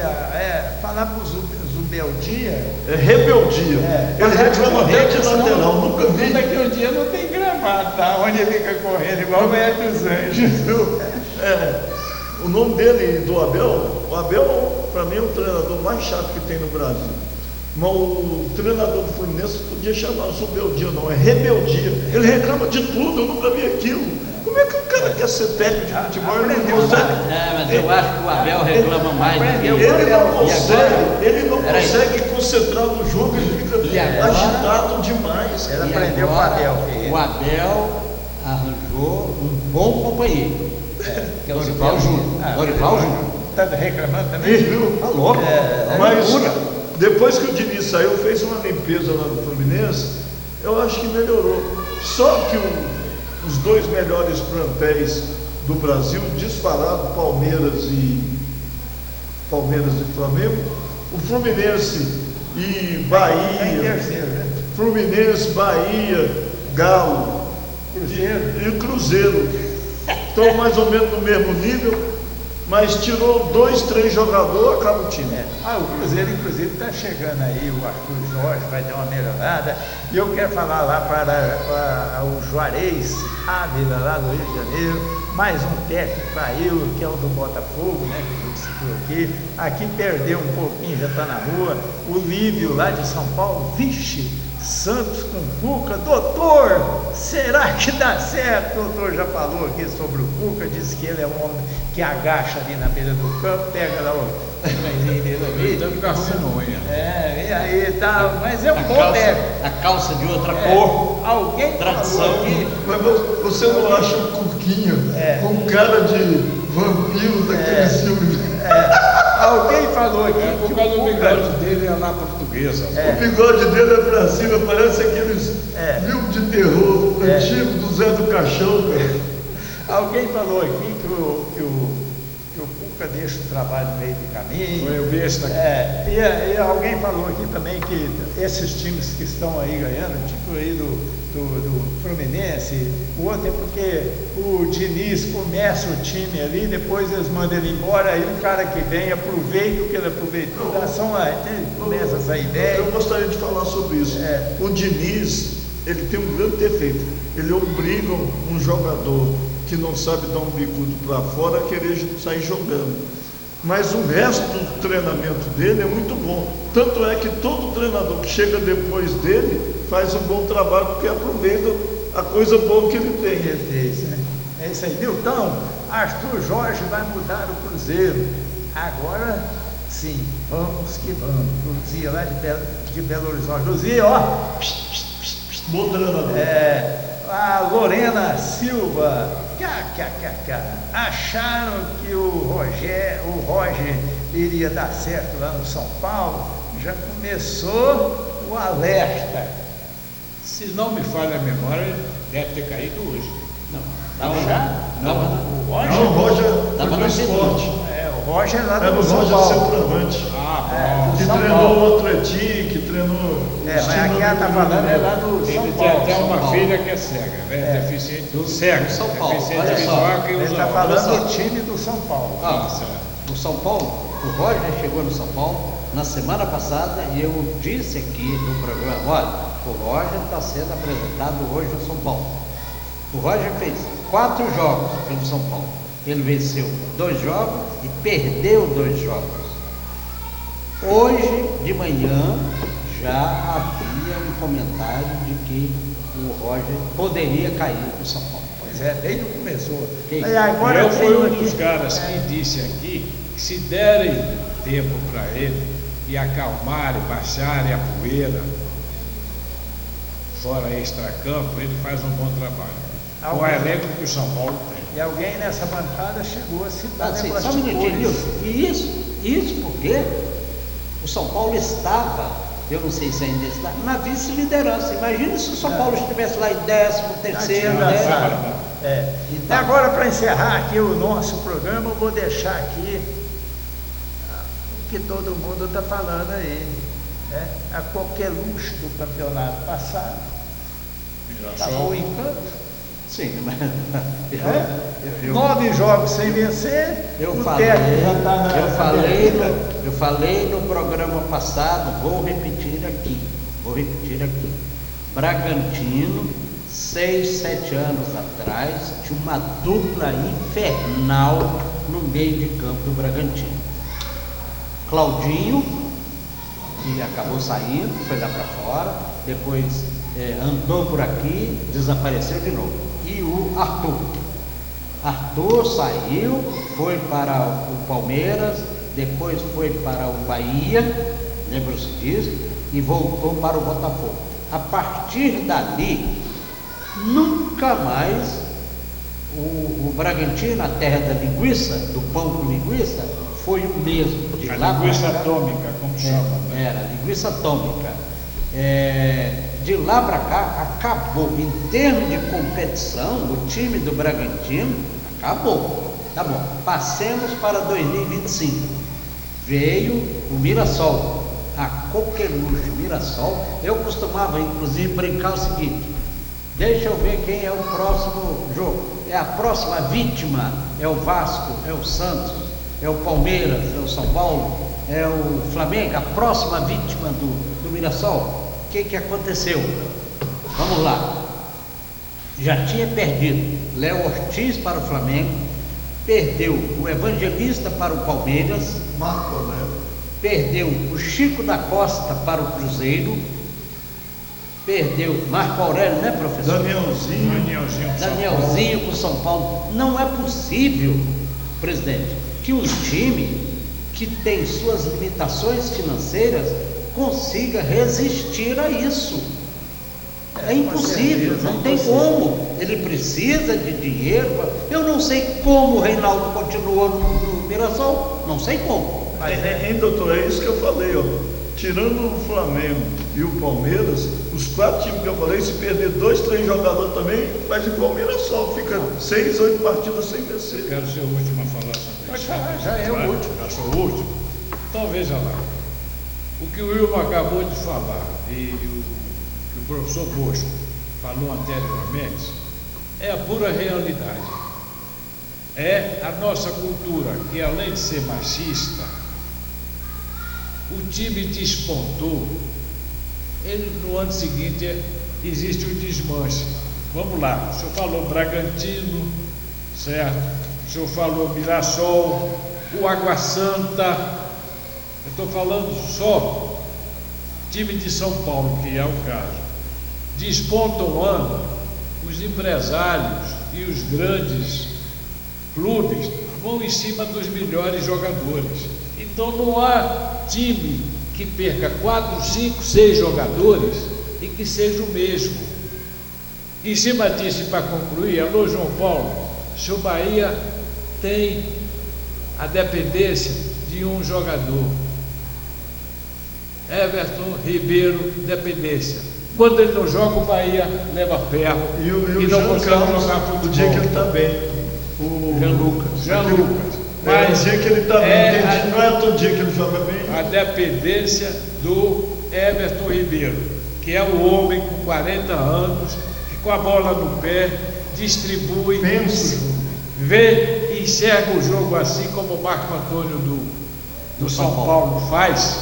falar pro Zubeldia. É rebeldia. Ele reclama até de lateral, nunca vi. Daqui um dia não tem gramado, tá? Onde ele fica correndo igual o Velho dos Anjos. O nome dele, do Abel, o Abel, para mim, é o treinador mais chato que tem no Brasil. Mas o treinador do Fluminense podia chamar Zubeldia, não, é rebeldia. Ele reclama de tudo, eu nunca vi aquilo. Como é que o cara quer ser técnico de futebol? Ele não consegue. Mas eu acho que o Abel reclama mais do que Ele não consegue concentrar no jogo, ele fica agitado demais. Ele aprendeu com o Abel. O Abel arranjou um bom companheiro, que é o Dorival Júnior. Dorival Júnior. Está reclamando também? Tá louco. Mas depois que o Diniz saiu, fez uma limpeza lá no Fluminense, eu acho que melhorou. Só que os 2 melhores plantéis do Brasil, disparado Palmeiras e Flamengo, o Fluminense e Bahia, Fluminense, Bahia, Galo e o Cruzeiro estão mais ou menos no mesmo nível, mas tirou 2, 3 jogadores, acaba o time. O Cruzeiro, inclusive, está chegando aí, o Arthur Jorge vai dar uma melhorada. E eu quero falar lá para o Juarez Ávila, lá do Rio de Janeiro, mais um técnico caiu, que é o do Botafogo, né, que a gente citou aqui. Aqui perdeu um pouquinho, já está na rua. O Lívio, lá de São Paulo, vixe, Santos com Cuca. Doutor, será que dá certo? O doutor já falou aqui sobre o Cuca, disse que ele é um homem que agacha ali na beira do campo, pega lá o trenzinho dele ali. Deve ficar ruim, e aí tá, mas é um bom técnico. A calça de outra cor. Alguém tradição aqui. Mas você não acha o Cuquinha com cara de vampiro daquele filme? Alguém falou aqui por causa do bigode dele é lá portuguesa. O bigode dele é pra cima, parece aqueles filmes de terror antigo do Zé do Caixão. Alguém falou aqui que o Cuca deixa o trabalho no meio do caminho. Foi o besta. E alguém falou aqui também que esses times que estão aí ganhando, tipo aí do Fluminense, o outro é porque o Diniz começa o time ali, depois eles mandam ele embora, aí o cara que vem aproveita o que ele aproveitou, começa essa ideia. Eu gostaria de falar sobre isso. O Diniz, ele tem um grande defeito, ele obriga um jogador que não sabe dar um bicudo para fora a querer sair jogando. Mas o resto do treinamento dele é muito bom. Tanto é que todo treinador que chega depois dele faz um bom trabalho, porque aproveita a coisa boa que ele tem. É isso aí. Nilton, Arthur Jorge vai mudar o Cruzeiro. Agora sim, vamos que vamos. Luzia lá de Belo Horizonte. Luzia, ó. Bom treinador. A Lorena Silva, acharam que o Roger iria dar certo lá no São Paulo? Já começou o alerta. Se não me falha a memória, deve ter caído hoje. Não, Já? não. O Roger? Não, o Roger Tava foi no no esporte. O Roger lá Era do o São Roger Paulo. centroavante. Do Que São treinou Paulo. o Atlético, que treinou. Mas aqui ela está falando é lá do São Ele tem Paulo. até uma Paulo. filha que é cega, né? Deficiente cega, São Paulo. deficiente Olha só. visual que Ele usa está óculos. falando Olha do só. time do São Paulo. Ah, Certo. no São Paulo, o Roger chegou no São Paulo na semana passada e eu disse aqui no programa, olha, o Roger está sendo apresentado hoje no São Paulo. O Roger fez 4 jogos pelo São Paulo. Ele venceu 2 jogos e perdeu 2 jogos. Hoje de manhã já havia um comentário de que o Roger poderia cair no São Paulo. Pois é, desde o começou. Quem? Aí agora Eu fui um aqui- dos caras que disse aqui que se derem tempo para ele e acalmarem, baixarem a poeira, fora extracampo, ele faz um bom trabalho. Com o elenco que o São Paulo tem. E alguém nessa bancada chegou a citar Assim, negócio só um de minutinho, cores. Nilson. E isso porque o São Paulo estava, eu não sei se ainda está, na vice-liderança. Imagina se o São Paulo estivesse lá em 13º, Tá né? engraçado. E Então, agora, para encerrar aqui o nosso programa, eu vou deixar aqui o que todo mundo está falando aí. Né? A qualquer luxo do campeonato passado, acabou o encanto. sim, mas eu 9 jogos sem vencer, Eu o falei, técnico já está na eu falei no programa passado, vou repetir aqui. Bragantino, 6, 7 anos atrás, tinha uma dupla infernal no meio de campo do Bragantino. Claudinho, que acabou saindo, foi lá para fora, depois andou por aqui, desapareceu de novo. E o Arthur. Arthur saiu, foi para o Palmeiras, depois foi para o Bahia, lembra-se disso, e voltou para o Botafogo. A partir dali, nunca mais o Bragantino, a terra da linguiça, do pão com linguiça, foi o mesmo. De A lá pra linguiça cá, atômica, como chamam, né? era, linguiça atômica. De lá para cá, acabou. Em termos de competição, o time do Bragantino acabou. Tá bom, passemos para 2025. Veio o Mirassol, a coqueluche Mirassol. Eu costumava, inclusive, brincar o seguinte: deixa eu ver quem é o próximo jogo. É a próxima vítima, é o Vasco, é o Santos, é o Palmeiras, é o São Paulo, é o Flamengo, a próxima vítima do Mirassol. O que aconteceu? Vamos lá. Já tinha perdido Léo Ortiz para o Flamengo, perdeu o Evangelista para o Palmeiras, Marco Aurélio. perdeu o Chico da Costa para o Cruzeiro, perdeu Marco Aurélio, né, professor? Danielzinho para o São Paulo. Não é possível, presidente, que os times que têm suas limitações financeiras consiga resistir a isso. É impossível, não tem como. Ele precisa de dinheiro. Eu não sei como o Reinaldo continuou no Mirassol, não sei como. Doutor, é isso que eu falei, ó. Tirando o Flamengo e o Palmeiras, os 4 times que eu falei, se perder 2, 3 jogadores também, faz igual o Mirassol, fica 6, 8 partidas sem vencer. Quero ser o último a falar sobre Pode isso. falar, já é o Vai? último. Já sou o último? Então veja lá. O que o Wilma acabou de falar e o professor Bosco falou anteriormente é a pura realidade. É a nossa cultura que, além de ser machista, o time despontou. Ele, no ano seguinte, existe o desmanche. Vamos lá, o senhor falou Bragantino, certo? O senhor falou Mirassol, o Água Santa. Eu estou falando só time de São Paulo, que é o caso. Despontam o ano, os empresários e os grandes clubes vão em cima dos melhores jogadores. Então não há time que perca 4, 5, 6 jogadores e que seja o mesmo. Em cima disso, para concluir, alô João Paulo, se o Bahia tem a dependência de um jogador, Everton Ribeiro, dependência. Quando ele não joga, o Bahia leva ferro E o não Jean consegue Carlos, jogar o futebol. dia que ele está bem. O Jean Lucas. Mas o dia que ele está bem, entendi, não é todo dia que ele joga bem. A dependência do Everton Ribeiro, que é o homem com 40 anos, que com a bola no pé distribui, Pensa o jogo. vê e enxerga o jogo assim como o Marco Antônio do São Paulo faz,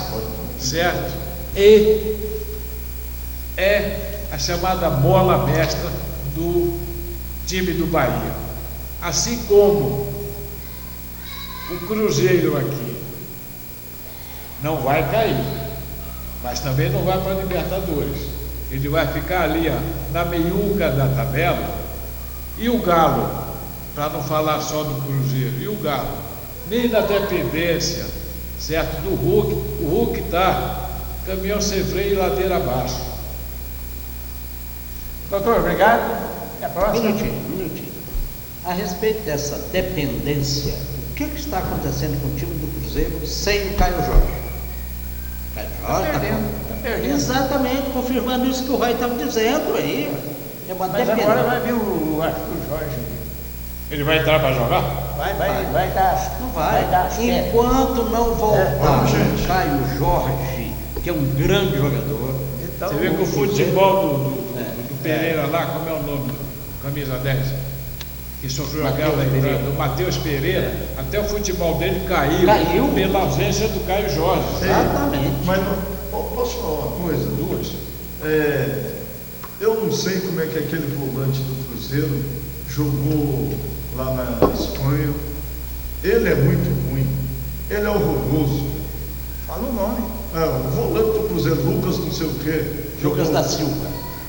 certo? E é a chamada bola mestra do time do Bahia. Assim como o Cruzeiro aqui não vai cair, mas também não vai para a Libertadores. Ele vai ficar ali, ó, na meiuca da tabela. E o Galo, para não falar só do Cruzeiro, e o Galo, nem na dependência, certo, do Hulk. O Hulk está caminhão sem freio e ladeira abaixo. Doutor, obrigado. Até a próxima. Um minutinho. A respeito dessa dependência, o que está acontecendo com o time do Cruzeiro sem o Caio Jorge? Caio Jorge Está perdendo. Exatamente, confirmando isso que o Roy estava dizendo aí. É uma Mas dependência. agora vai vir o Arthur Jorge. Ele vai entrar para jogar? Vai dar. Não vai. dar certo. Enquanto não voltar vamos, gente. o Caio Jorge, que é um grande jogador, Então, Você vê que o futebol do Pereira lá, como é o nome do camisa 10? Que sofreu aquela Pereira. do Matheus Pereira, até o futebol dele caiu pela ausência do Caio Jorge. exatamente. Mas posso falar uma coisa? Duas. Eu não sei como é que aquele volante do Cruzeiro jogou lá na Espanha. Ele é muito ruim. Ele é horroroso. fala o nome. O volante do Cruzeiro, Lucas não sei o quê. Lucas da Silva.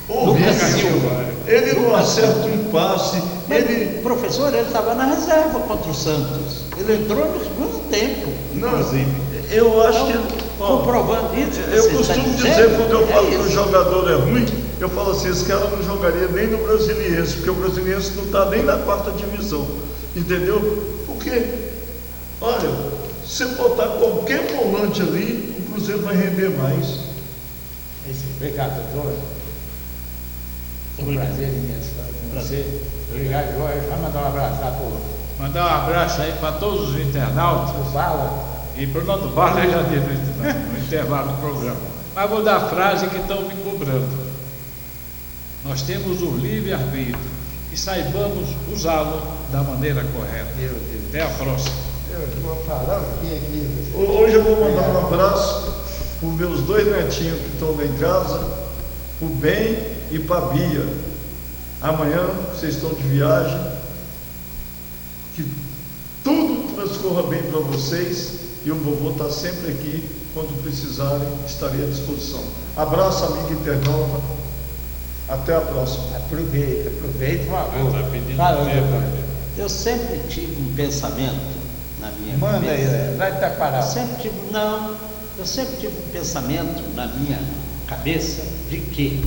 Horrível. Lucas Silva. Ele não acerta um passe. Ele, professor, ele estava na reserva contra o Santos. Ele entrou no segundo tempo, Não, inclusive. eu acho Então, que. comprovando isso, Eu você costumo está dizer, dizendo, quando eu falo que o isso. jogador é ruim, eu falo assim, esse cara não jogaria nem no Brasiliense, porque o Brasiliense não está nem na 4ª divisão, entendeu? Porque, olha, se botar qualquer volante ali, o Cruzeiro vai render mais. Obrigado, doutor. Foi um prazer imenso estar com você. Obrigado, Jorge. Vai mandar um abraço lá para Mandar um abraço aí para todos os internautas. o Bala. E para o Nando Barra já dei no intervalo do programa. Mas vou dar a frase que estão me cobrando. Nós temos o livre-arbítrio e saibamos usá-lo da maneira correta. Meu Deus. Até a próxima. Eu vou falar aqui. Hoje eu vou mandar um abraço para os meus 2 netinhos que estão lá em casa, o Ben e para a Bia. Amanhã vocês estão de viagem, que tudo transcorra bem para vocês e o vovô está sempre aqui, quando precisarem, estarei à disposição. Abraço, amigo internauta, até a próxima. Aproveita, por favor. Tá pedindo Fala, tempo. doutor. Eu sempre tive um pensamento na minha Manda aí, cabeça. vai estar Eu parado. sempre tive um pensamento na minha cabeça de que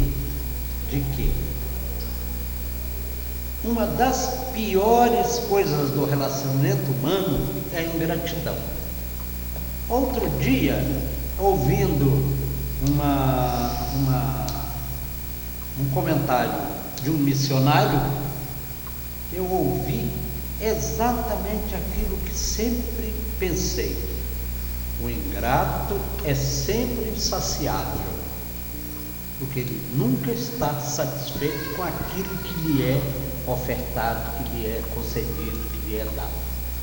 uma das piores coisas do relacionamento humano é a ingratidão. Outro dia, ouvindo um comentário de um missionário, eu ouvi exatamente aquilo que sempre pensei: o ingrato é sempre insaciável, porque ele nunca está satisfeito com aquilo que lhe é ofertado, que lhe é concedido, que lhe é dado.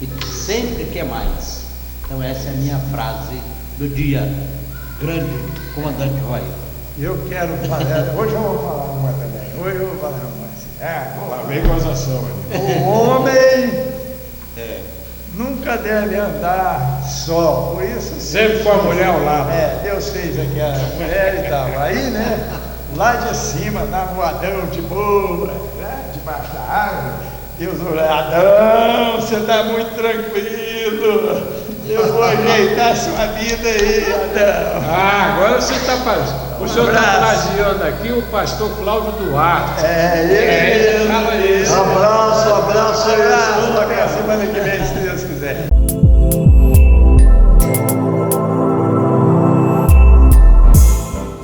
Ele sempre quer mais. Então essa é a minha frase do dia. Grande comandante Roy. Eu quero falar. Hoje eu vou falar uma também. Hoje eu vou falar uma. Lá vem gozação ali. O homem nunca deve andar só. Por isso, Sempre com a mulher ao lado. Deus fez aquela mulher e tal. Aí, né? Lá de cima, na voadão de boa, né, debaixo da árvore, Deus olhou: Adão, você está muito tranquilo. Eu vou ajeitar a sua vida aí, Adão. Agora você está fazendo. O senhor está plagiando aqui o pastor Cláudio Duarte. Ele fala mesmo. isso. Abraço, abraço aí. Até a semana que vem, se